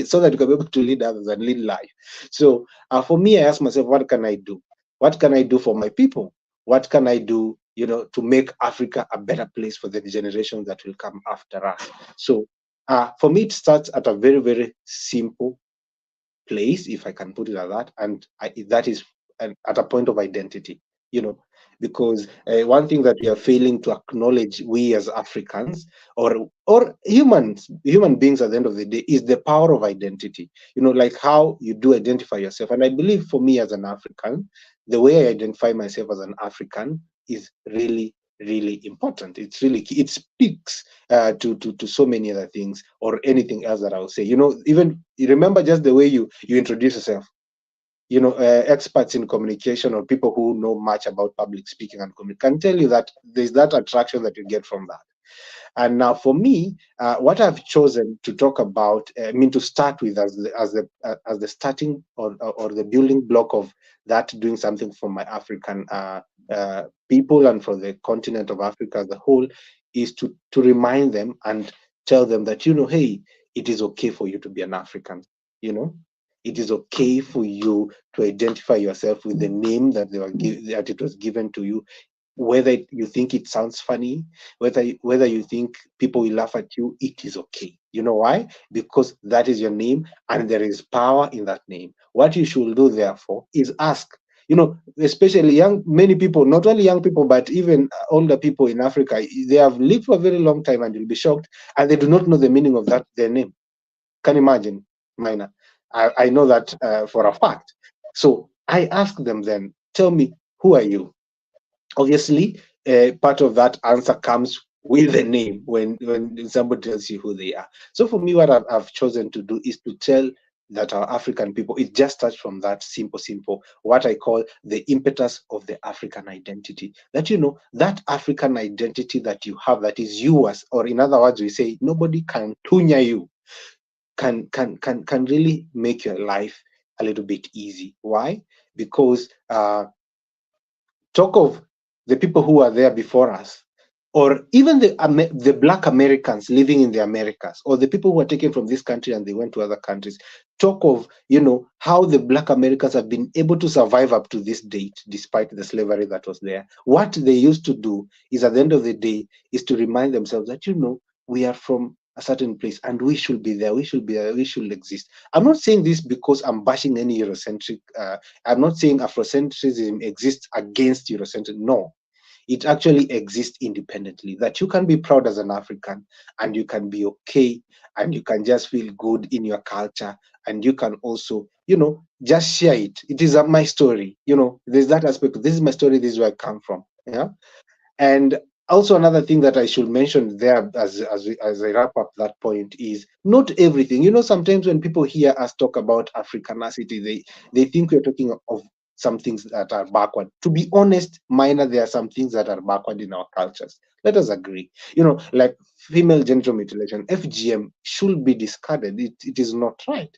so that you can be able to lead others and lead life. So for me, I ask myself, what can I do? What can I do for my people? What can I do, to make Africa a better place for the generations that will come after us? So for me, it starts at a very, very simple place, if I can put it like that, and that is at a point of identity. You know, because one thing that we are failing to acknowledge, we as Africans or human beings at the end of the day, is the power of identity. Like how you do identify yourself. And I believe for me as an African, the way I identify myself as an African is really, really important. It's really key. It speaks to so many other things or anything else that I will say. Even you remember just the way you introduce yourself. Experts in communication or people who know much about public speaking and communication can tell you that there's that attraction that you get from that. And now, for me, what I've chosen to talk about, I mean, to start with as the starting or the building block of that, doing something for my African people and for the continent of Africa as a whole, is to remind them and tell them that hey, it is okay for you to be an African. You know, it is okay for you to identify yourself with the name that that it was given to you, whether you think it sounds funny, whether you think people will laugh at you. It is okay. You know why? Because that is your name, and there is power in that name. What you should do, therefore, is ask. Especially many people, not only young people, but even older people in Africa, they have lived for a very long time, and you'll be shocked, and they do not know the meaning of their name. Can you imagine, Mina? I know that for a fact. So I ask them then, tell me, who are you? Obviously, part of that answer comes with the name when somebody tells you who they are. So for me, what I've chosen to do is to tell that our African people, it just starts from that simple, what I call the impetus of the African identity. That that African identity that you have, that is yours, or in other words, we say nobody can tunya you, can really make your life a little bit easy. Why? Because talk of the people who are there before us. or even the Black Americans living in the Americas, or the people who are taken from this country and they went to other countries, talk of, how the Black Americans have been able to survive up to this date despite the slavery that was there. What they used to do is, at the end of the day, is to remind themselves that, we are from a certain place and we should be there, we should be there, we should exist. I'm not saying this because I'm bashing any Eurocentric. I'm not saying Afrocentrism exists against Eurocentric. No, it actually exists independently, that you can be proud as an African, and you can be okay, and you can just feel good in your culture, and you can also, just share it. It is my story. There's that aspect. This is my story, this is where I come from. Yeah. And also another thing that I should mention there, as I wrap up that point, is not everything. Sometimes when people hear us talk about Africanacity, they think we're talking of some things that are backward. To be honest, minor, there are some things that are backward in our cultures. Let us agree. Like female genital mutilation, FGM, should be discarded. It is not right.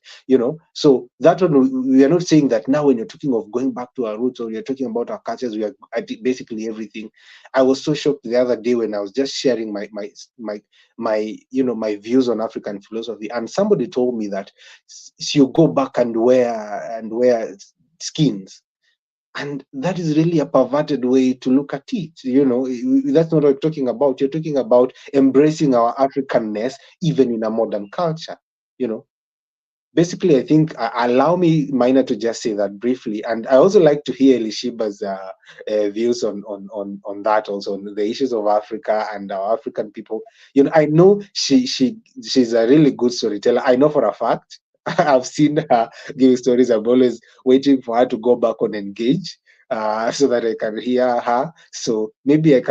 So that one, we are not saying that now when you're talking of going back to our roots, or you're talking about our cultures, we are at basically everything. I was so shocked the other day when I was just sharing my views on African philosophy, and somebody told me that you go back and wear skins, and that is really a perverted way to look at it. That's not what you're talking about. You're talking about embracing our Africanness even in a modern culture. You know, Basically, I think, allow me, Minor, to just say that briefly, and I also like to hear Elishiba's views on that, also on the issues of Africa and our African people. I know she's a really good storyteller. I know for a fact. I've seen her give stories. I'm always waiting for her to go back on Engage, so that I can hear her. So maybe I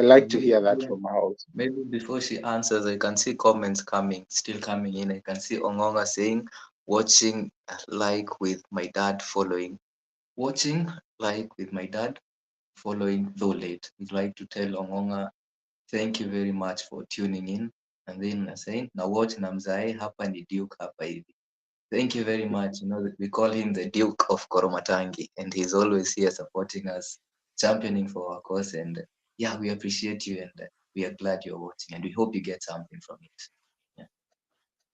like to hear that Yeah. from her also. Maybe before she answers, I can see comments still coming in. I can see Ongonga saying, watching like with my dad following. Watching like with my dad following, though late. We'd like to tell Ongonga, thank you very much for tuning in. And then saying, na watch na mzae hapa ni Duke hapa hivi. Thank you very much. We call him the Duke of Koromatangi, and he's always here supporting us, championing for our cause. And yeah, we appreciate you, and we are glad you're watching, and we hope you get something from it. Yeah,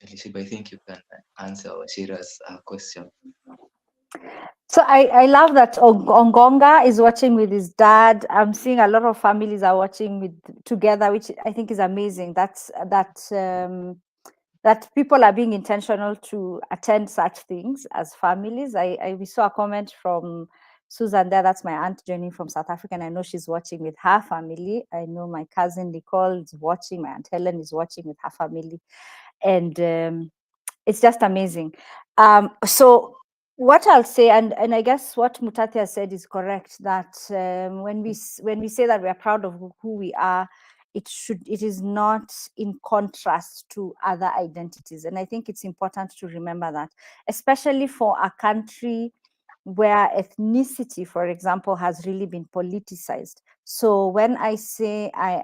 Elishib, I think you can answer Shira's question. So I love that Ongonga is watching with his dad. I'm seeing a lot of families are watching together, which I think is amazing. That people are being intentional to attend such things as families. We saw a comment from Susan there. That's my aunt Jenny from South Africa, and I know she's watching with her family. I know my cousin Nicole is watching. My aunt Helen is watching with her family, and it's just amazing. So what I'll say, and I guess what Mutati has said is correct, that when we say that we are proud of who we are, it is not in contrast to other identities. And I think it's important to remember that, especially for a country where ethnicity, for example, has really been politicized. So when I say I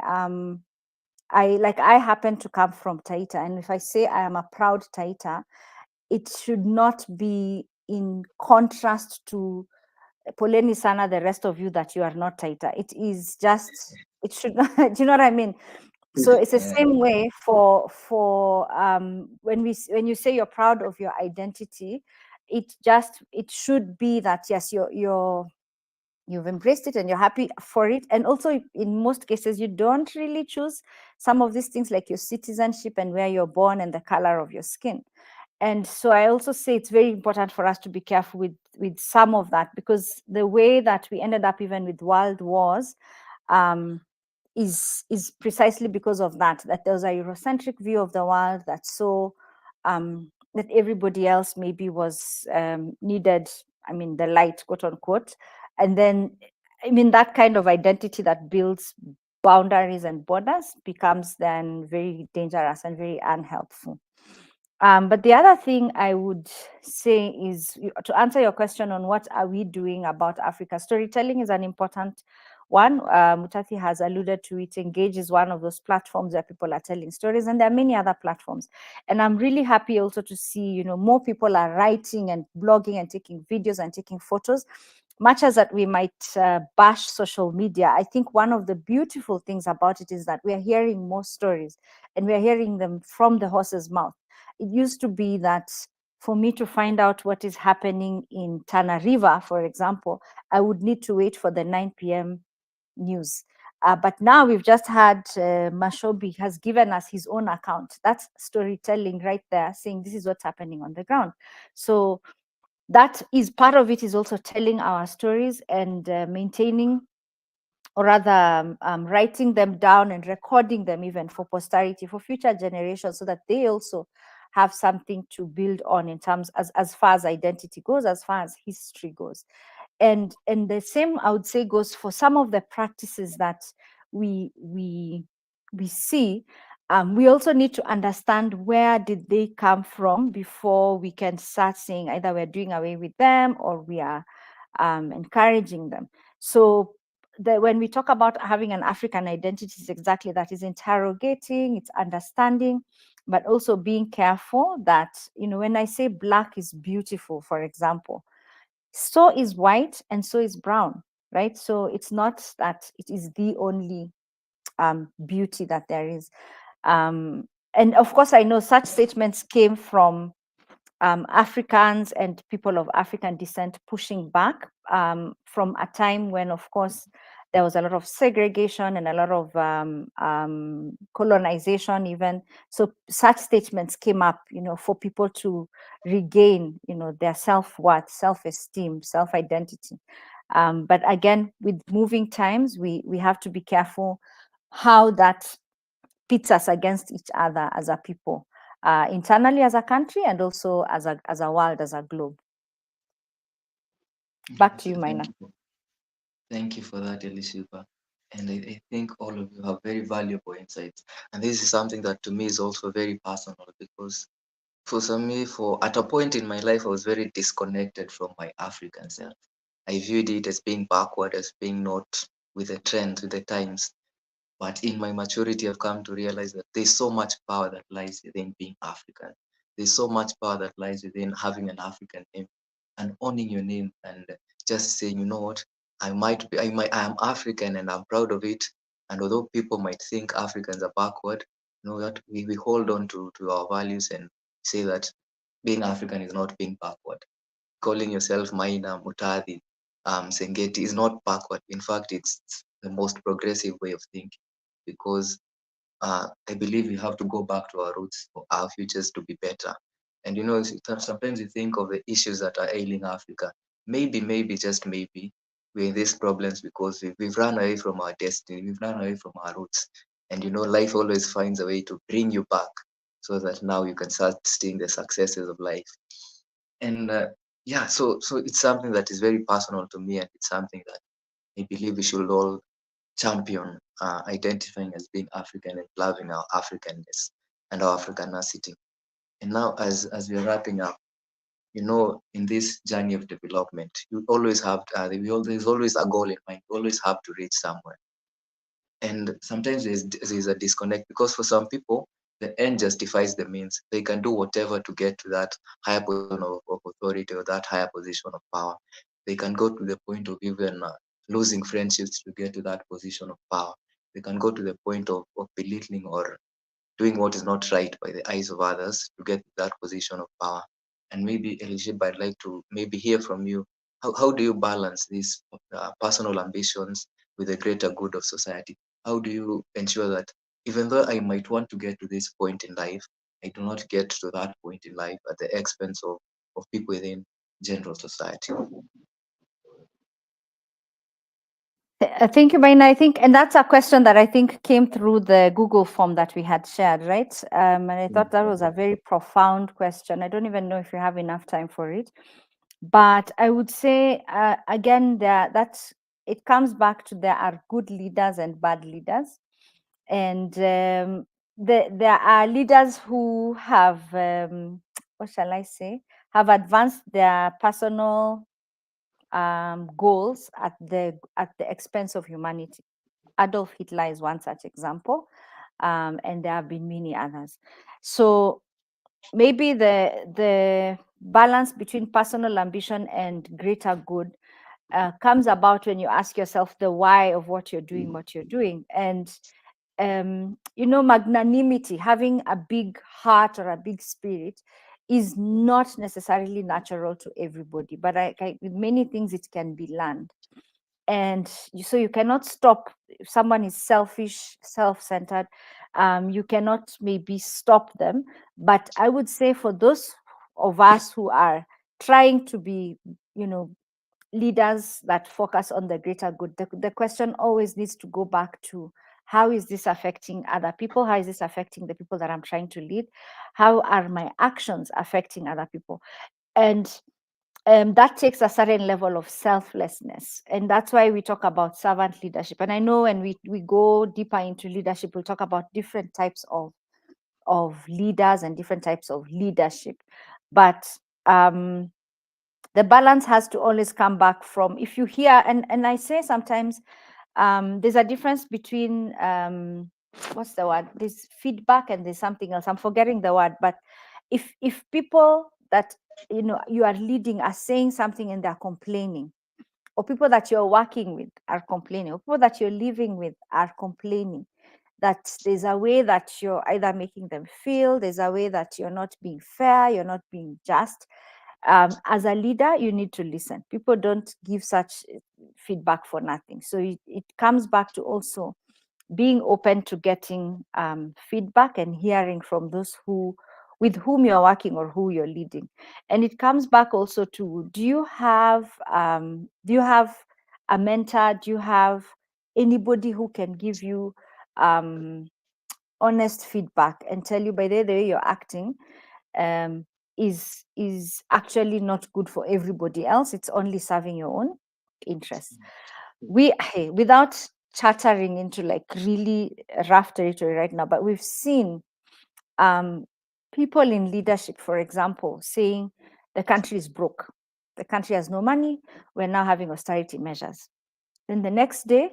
happen to come from Taita, and if I say I am a proud Taita, it should not be in contrast to poleni sana, the rest of you, that you are not Taita. It is just, it should not, do you know what I mean? So it's the Yeah. same way for when you say you're proud of your identity, it should be that yes, you've embraced it and you're happy for it. And also, in most cases, you don't really choose some of these things like your citizenship and where you're born and the color of your skin. And so I also say it's very important for us to be careful with some of that, because the way that we ended up even with world wars is precisely because of that there was a Eurocentric view of the world that saw that everybody else maybe was needed, I mean, the light, quote unquote. And then, I mean, that kind of identity that builds boundaries and borders becomes then very dangerous and very unhelpful. But the other thing I would say is, to answer your question on what are we doing about Africa, storytelling is an important one. Mutati has alluded to it. Engage is one of those platforms where people are telling stories, and there are many other platforms. And I'm really happy also to see, more people are writing and blogging and taking videos and taking photos. much as that we might bash social media, I think one of the beautiful things about it is that we are hearing more stories, and we are hearing them from the horse's mouth. It used to be that for me to find out what is happening in Tana River, for example, I would need to wait for the 9 p.m. news. But now we've just had Mashobi has given us his own account. That's storytelling right there, saying this is what's happening on the ground. So that is part of it, is also telling our stories and maintaining, or rather writing them down and recording them even for posterity, for future generations, so that they also have something to build on in terms, as far as identity goes, as far as history goes. And the same, I would say, goes for some of the practices that we we we see. We also need to understand where did they come from before we can start saying either we're doing away with them or we are encouraging them. So when we talk about having an African identity, it's exactly that: is interrogating, it's understanding, but also being careful that, when I say black is beautiful, for example, so is white and so is brown, right? So it's not that it is the only beauty that there is. And of course, I know such statements came from Africans and people of African descent pushing back from a time when, of course, there was a lot of segregation and a lot of colonization, even. So such statements came up, for people to regain, their self-worth, self-esteem, self-identity. But again, with moving times, we have to be careful how that pits us against each other as a people, internally as a country, and also as a world, as a globe. Back to So you, Mina. thank you for that, Elishiba. And I think all of you have very valuable insights. And this is something that to me is also very personal, because for some me, for at a point in my life, I was very disconnected from my African self. I viewed it as being backward, as being not with the trends, with the times. But in my maturity, I've come to realize that there's so much power that lies within being African. There's so much power that lies within having an African name and owning your name, and just saying, you know what, I am African and I'm proud of it. And although people might think Africans are backward, that we hold on to our values and say that being African is not being backward. Calling yourself Maina, Mutadi, Sengeti is not backward. In fact, it's the most progressive way of thinking, because I believe we have to go back to our roots for our futures to be better. And sometimes you think of the issues that are ailing Africa. Maybe, just maybe, we're in these problems because we've run away from our destiny, we've run away from our roots. And life always finds a way to bring you back so that now you can start seeing the successes of life. And yeah, so it's something that is very personal to me, and it's something that I believe we should all champion, identifying as being African and loving our Africanness and our Africanacity. And now, as we're wrapping up, in this journey of development, you always have there's always a goal in mind. You always have to reach somewhere. And sometimes there's a disconnect, because for some people the end justifies the means. They can do whatever to get to that higher position of authority or that higher position of power. They can go to the point of even losing friendships to get to that position of power. They can go to the point of belittling or doing what is not right by the eyes of others to get to that position of power. And maybe, Elishib, I'd like to maybe hear from you. How do you balance these personal ambitions with the greater good of society? How do you ensure that even though I might want to get to this point in life, I do not get to that point in life at the expense of people within general society? Thank you, Baina. I think, and that's a question that I think came through the Google form that we had shared, right? And I thought that was a very profound question. I don't even know if you have enough time for it, but I would say again that's it comes back to there are good leaders and bad leaders, and there are leaders who have what shall I say, have advanced their personal goals at the expense of humanity. Adolf Hitler is one such example, and there have been many others. So maybe the balance between personal ambition and greater good comes about when you ask yourself the why of what you're doing. And magnanimity, having a big heart or a big spirit, is not necessarily natural to everybody, but with many things it can be learned. And so you cannot stop if someone is selfish, self-centered. You cannot maybe stop them, but I would say for those of us who are trying to be, leaders that focus on the greater good, the question always needs to go back to, how is this affecting other people? How is this affecting the people that I'm trying to lead? How are my actions affecting other people? And that takes a certain level of selflessness. And that's why we talk about servant leadership. And I know when we go deeper into leadership, we'll talk about different types of leaders and different types of leadership. But the balance has to always come back from, if you hear, and I say sometimes there's a difference between what's the word? There's feedback and there's something else. I'm forgetting the word, but if people that you are leading are saying something and they're complaining, or people that you're working with are complaining, or people that you're living with are complaining, that there's a way that you're either making them feel, there's a way that you're not being fair, you're not being just. As a leader, you need to listen. People don't give such feedback for nothing. So it comes back to also being open to getting feedback and hearing from those with whom you're working or who you're leading. And it comes back also to, do you have a mentor? Do you have anybody who can give you honest feedback and tell you, by the way you're acting is actually not good for everybody else, it's only serving your own interests. Without chattering into like really rough territory right now, but we've seen people in leadership, for example, saying the country is broke, the country has no money, we're now having austerity measures. Then the next day,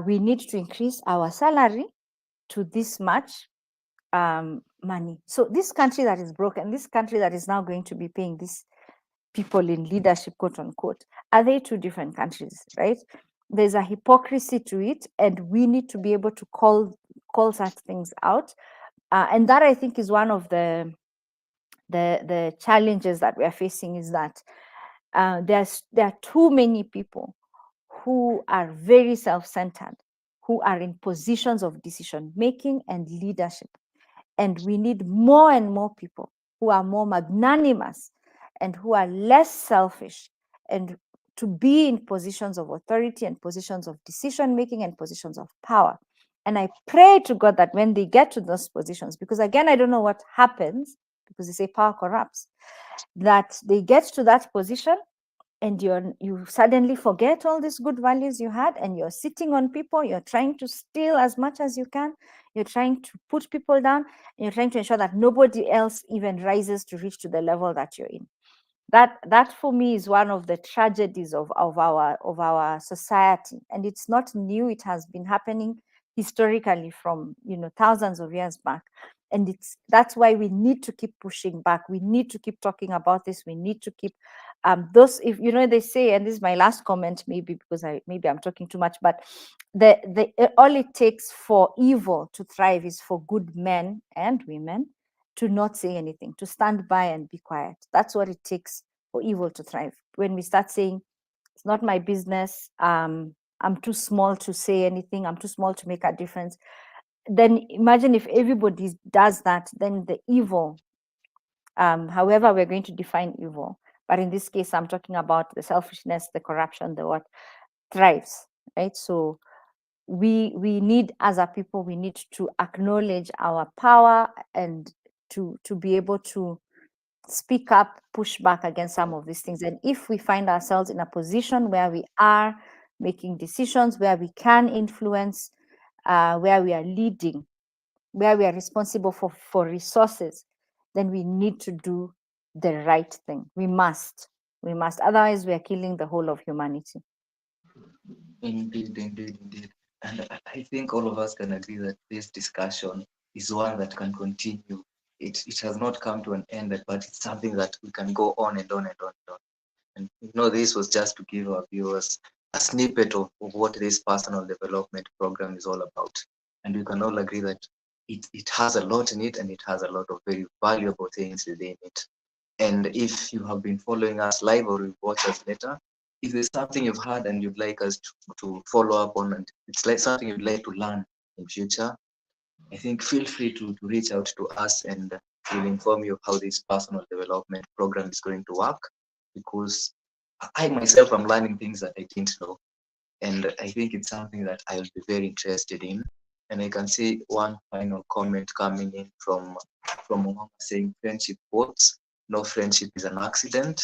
we need to increase our salary to this much money. So this country that is broken, this country that is now going to be paying these people in leadership, quote unquote, are they two different countries, right? There's a hypocrisy to it, and we need to be able to call such things out. And that, I think, is one of the challenges that we are facing, is that there are too many people who are very self-centered, who are in positions of decision making and leadership. And we need more and more people who are more magnanimous and who are less selfish, and to be in positions of authority and positions of decision making and positions of power. And I pray to God that when they get to those positions, because again, I don't know what happens, because they say power corrupts, that they get to that position and you suddenly forget all these good values you had, and you're sitting on people, you're trying to steal as much as you can, you're trying to put people down, and you're trying to ensure that nobody else even rises to reach to the level that you're in. That for me is one of the tragedies of our society, and it's not new. It has been happening historically from thousands of years back, and that's why we need to keep pushing back. We need to keep talking about this. We need to keep those, if they say, and this is my last comment, maybe because I'm talking too much, but all it takes for evil to thrive is for good men and women to not say anything, to stand by and be quiet. That's what it takes for evil to thrive. When we start saying, it's not my business, I'm too small to say anything, I'm too small to make a difference, then imagine if everybody does that, then the evil, however we're going to define evil, but in this case, I'm talking about the selfishness, the corruption, the what thrives, right? So we need, as a people, we need to acknowledge our power and to be able to speak up, push back against some of these things. And if we find ourselves in a position where we are making decisions, where we can influence, where we are leading, where we are responsible for resources, then we need to do the right thing. We must. Otherwise, we are killing the whole of humanity. Indeed, indeed, indeed. And I think all of us can agree that this discussion is one that can continue. It has not come to an end, but it's something that we can go on and on and on and on. And this was just to give our viewers a snippet of what this personal development program is all about. And we can all agree that it has a lot in it, and it has a lot of very valuable things within it. And if you have been following us live or you've watched us later, if there's something you've heard and you'd like us to follow up on, and it's like something you'd like to learn in future, I think feel free to reach out to us, and we'll inform you of how this personal development program is going to work, because I myself am learning things that I didn't know. And I think it's something that I'll be very interested in. And I can see one final comment coming in from Mama saying friendship quotes. No friendship is an accident.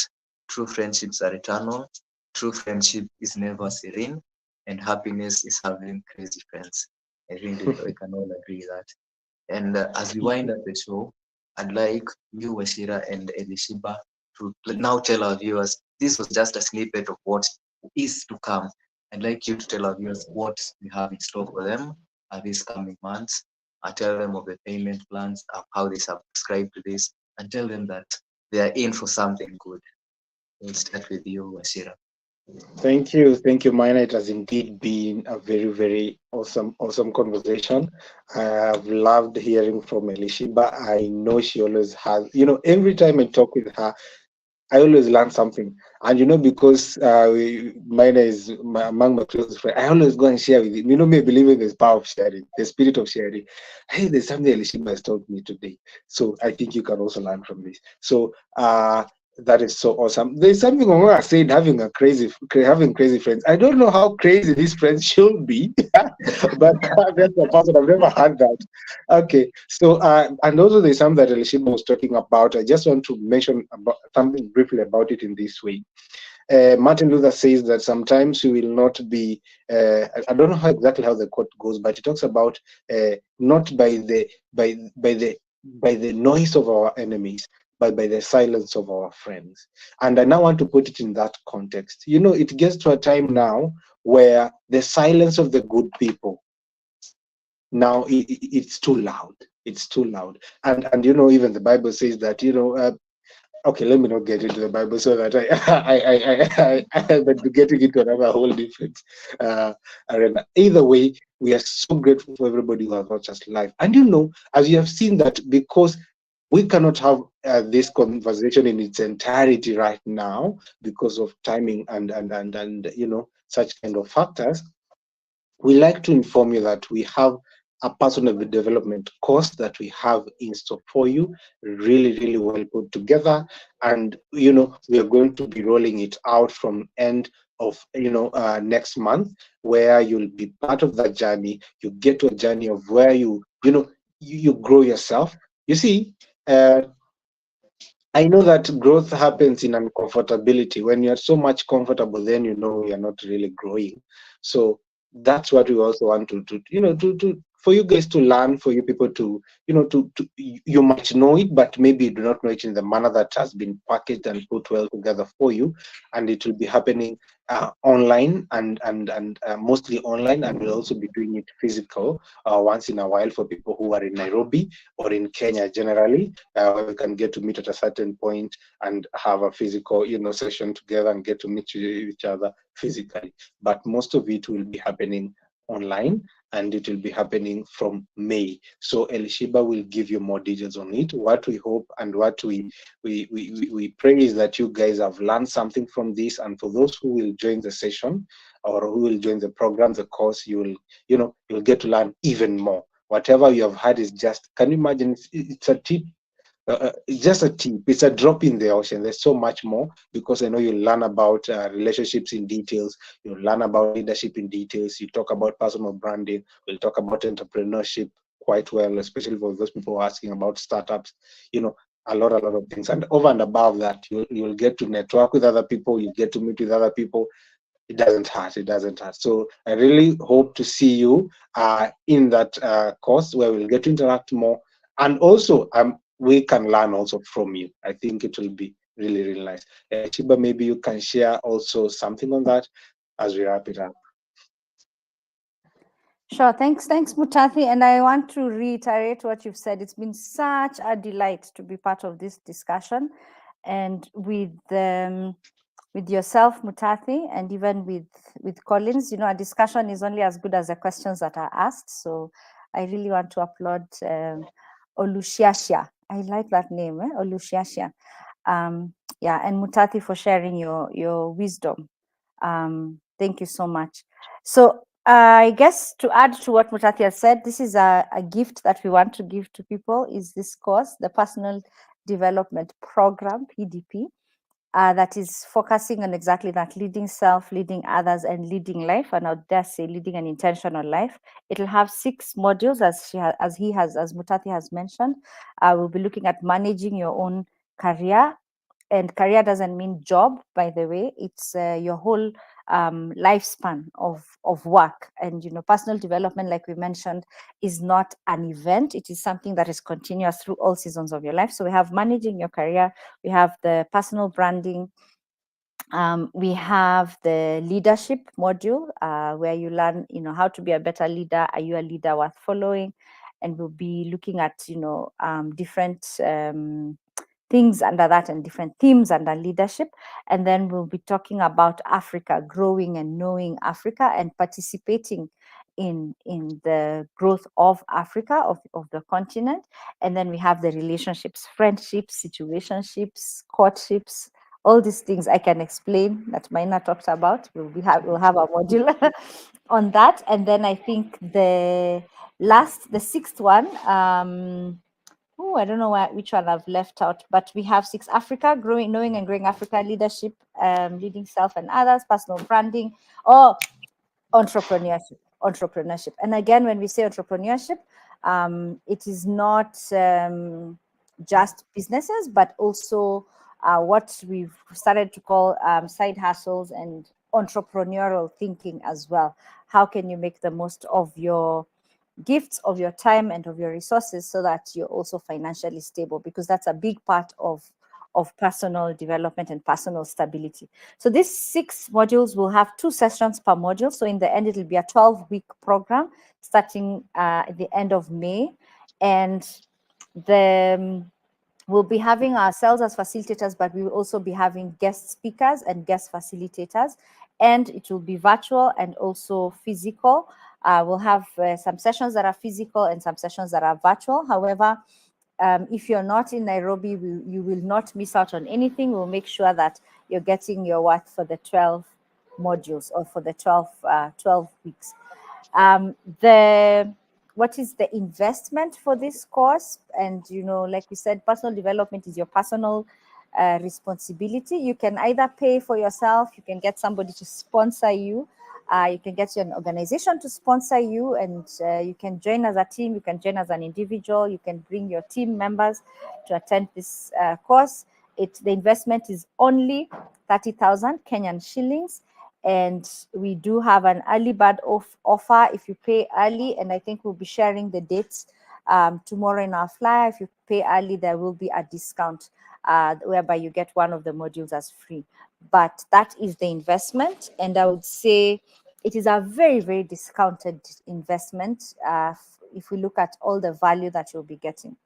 True friendships are eternal. True friendship is never serene. And happiness is having crazy friends. I think we can all agree that. And as we wind up the show, I'd like you, Wachira and Elishiba, to now tell our viewers this was just a snippet of what is to come. I'd like you to tell our viewers what we have in store for them these coming months. Tell them of the payment plans, of how they subscribe to this, and tell them that they are in for something good. We'll start with you, Wachira. Thank you, Mina. It has indeed been a very, very awesome conversation. I've loved hearing from Elishiba. I know she always has, every time I talk with her, I always learn something. And because mine is among my closest friends, I always go and share with him. Me believe in this power of sharing, the spirit of sharing. Hey, there's something Elishiba has told me today. So I think you can also learn from this. So that is so awesome. There's something Omar said, having crazy friends. I don't know how crazy these friends should be, but that's a person I've never had that. Okay, so and also there's something that Elishiba was talking about. I just want to mention about something briefly about it in this way. Martin Luther says that sometimes you will not be. I don't know exactly how the quote goes, but he talks about not by the noise of our enemies, but by the silence of our friends. And I now want to put it in that context. It gets to a time now where the silence of the good people now it's too loud. It's too loud. And even the Bible says that okay, let me not get into the Bible so that I might be getting into another whole different arena. Either way, we are so grateful for everybody who has watched us live. And as you have seen that, because we cannot have this conversation in its entirety right now because of timing and such kind of factors, we like to inform you that we have a personal development course that we have in store for you, really, really well put together. And, we are going to be rolling it out from end of, next month, where you'll be part of that journey. You get to a journey of where you grow yourself. You see, I know that growth happens in uncomfortability. When you're so much comfortable, then you're not really growing. So that's what we also want to for you guys to learn, for you people to you might know it, but maybe you do not know it in the manner that has been packaged and put well together for you, and it will be happening online and mostly online, and we'll also be doing it physical once in a while for people who are in Nairobi or in Kenya generally, where we can get to meet at a certain point and have a physical, session together and get to meet each other physically. But most of it will be happening online, and it will be happening from May. So Elishiba will give you more details on it. What we hope and what we pray is that you guys have learned something from this, and for those who will join the session or who will join the program, the course, you'll get to learn even more. Whatever you have had is just, can you imagine? It's a tip, it's just a tip. It's a drop in the ocean. There's so much more, because I know you'll learn about relationships in details. You'll learn about leadership in details. You talk about personal branding. We'll talk about entrepreneurship quite well, especially for those people who are asking about startups. A lot of things. And over and above that, you'll get to network with other people. You get to meet with other people. It doesn't hurt. It doesn't hurt. So I really hope to see you in that course, where we'll get to interact more, and also we can learn also from you. I think it will be really, really nice. Chiba, maybe you can share also something on that as we wrap it up. Sure. Thanks, Mutathi. And I want to reiterate what you've said. It's been such a delight to be part of this discussion, and with with yourself, Mutathi, and even with Collins. A discussion is only as good as the questions that are asked. So I really want to applaud Olushiashia. I like that name, Olushiashia. Yeah, and Mutathi for sharing your wisdom. Thank you so much. So I guess to add to what Mutathi has said, this is a gift that we want to give to people, is this course, the Personal Development Program, PDP, that is focusing on exactly that: leading self, leading others, and leading life. And I would dare say leading an intentional life. It'll have 6 modules, as Mutathi has mentioned. We'll be looking at managing your own career, and career doesn't mean job, by the way. It's your whole lifespan of work. And personal development, like we mentioned, is not an event. It is something that is continuous through all seasons of your life. So we have managing your career, we have the personal branding, we have the leadership module, where you learn how to be a better leader. Are you a leader worth following? And we'll be looking at different things under that, and different themes under leadership. And then we'll be talking about Africa, growing and knowing Africa, and participating in the growth of Africa, of the continent. And then we have the relationships, friendships, situationships, courtships, all these things I can explain that Maina talked about. We'll have a module on that. And then I think the 6th one, I don't know which one I've left out, but we have 6: Africa, growing, knowing and growing Africa, leadership, leading self and others, personal branding, or entrepreneurship. And again, when we say entrepreneurship, it is not just businesses, but also what we've started to call side hustles and entrepreneurial thinking as well. How can you make the most of your gifts, of your time, and of your resources, so that you're also financially stable? Because that's a big part of personal development and personal stability. So these 6 modules will have 2 sessions per module. So in the end, it'll be a 12-week program starting at the end of May. And we'll be having ourselves as facilitators, but we will also be having guest speakers and guest facilitators. And it will be virtual and also physical. We'll have some sessions that are physical and some sessions that are virtual. However, if you're not in Nairobi, you will not miss out on anything. We'll make sure that you're getting your worth for the 12 modules, or for the 12 weeks. What is the investment for this course? And like we said, personal development is your personal responsibility. You can either pay for yourself, you can get somebody to sponsor you, you can get an organization to sponsor you, and you can join as a team, you can join as an individual, you can bring your team members to attend this course. The investment is only 30,000 Kenyan shillings. And we do have an early bird offer if you pay early, and I think we'll be sharing the dates tomorrow in our flyer. If you pay early, there will be a discount whereby you get one of the modules as free. But that is the investment, and I would say it is a very, very discounted investment if we look at all the value that you'll be getting.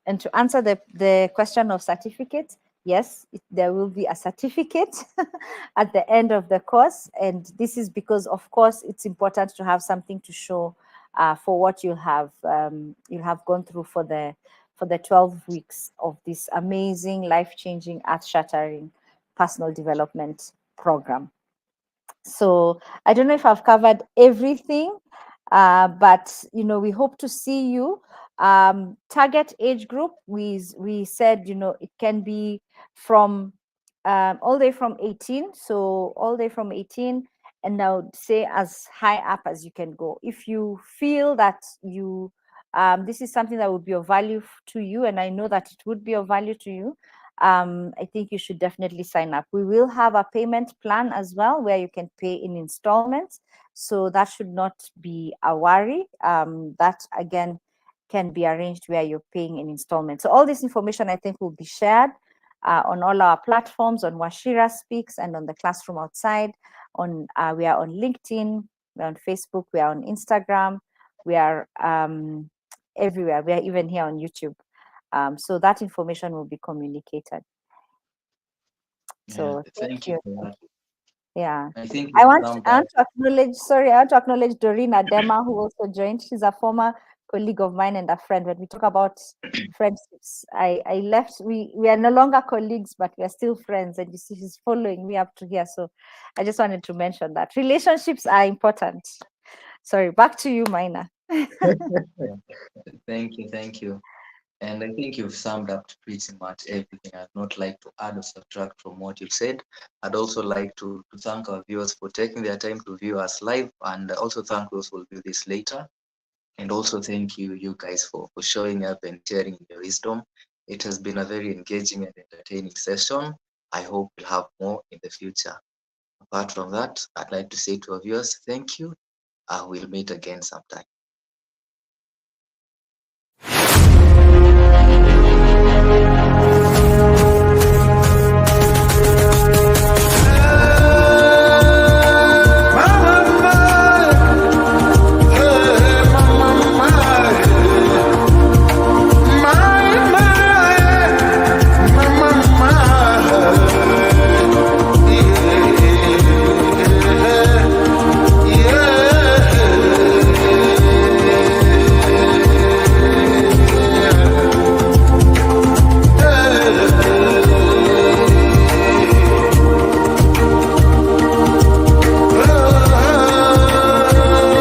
And to answer the question of certificate, yes, there will be a certificate at the end of the course. And this is because, of course, it's important to have something to show for what you'll have gone through for the 12 weeks of this amazing, life-changing, earth-shattering personal development program. So I don't know if I've covered everything, but we hope to see you. Target age group, we said it can be from all the way from 18, so all the way from 18, and I would say as high up as you can go. If you feel that this is something that would be of value to you, and I know that it would be of value to you, I think you should definitely sign up. We will have a payment plan as well, where you can pay in installments. So that should not be a worry. That again can be arranged where you're paying in installments. So all this information, I think, will be shared on all our platforms, on Wachira Speaks and on the Classroom Outside. We are on LinkedIn, we're on Facebook, we are on Instagram, we are everywhere. We are even here on YouTube. So that information will be communicated. Yeah, So thank thank you you. for Thank that. you. Yeah. I think I you want summed I up. want to acknowledge, sorry, I want to acknowledge Doreen Adema, who also joined. She's a former colleague of mine and a friend. When we talk about friendships, I left, we are no longer colleagues, but we are still friends. And you see, she's following me up to here. So I just wanted to mention that relationships are important. Sorry, back to you, Mina. Yeah. Thank you. And I think you've summed up pretty much everything. I'd not like to add or subtract from what you've said. I'd also like to thank our viewers for taking their time to view us live, and also thank those who will view this later. And also thank you guys for showing up and sharing your wisdom. It has been a very engaging and entertaining session. I hope we'll have more in the future. Apart from that, I'd like to say to our viewers, thank you. We'll meet again sometime.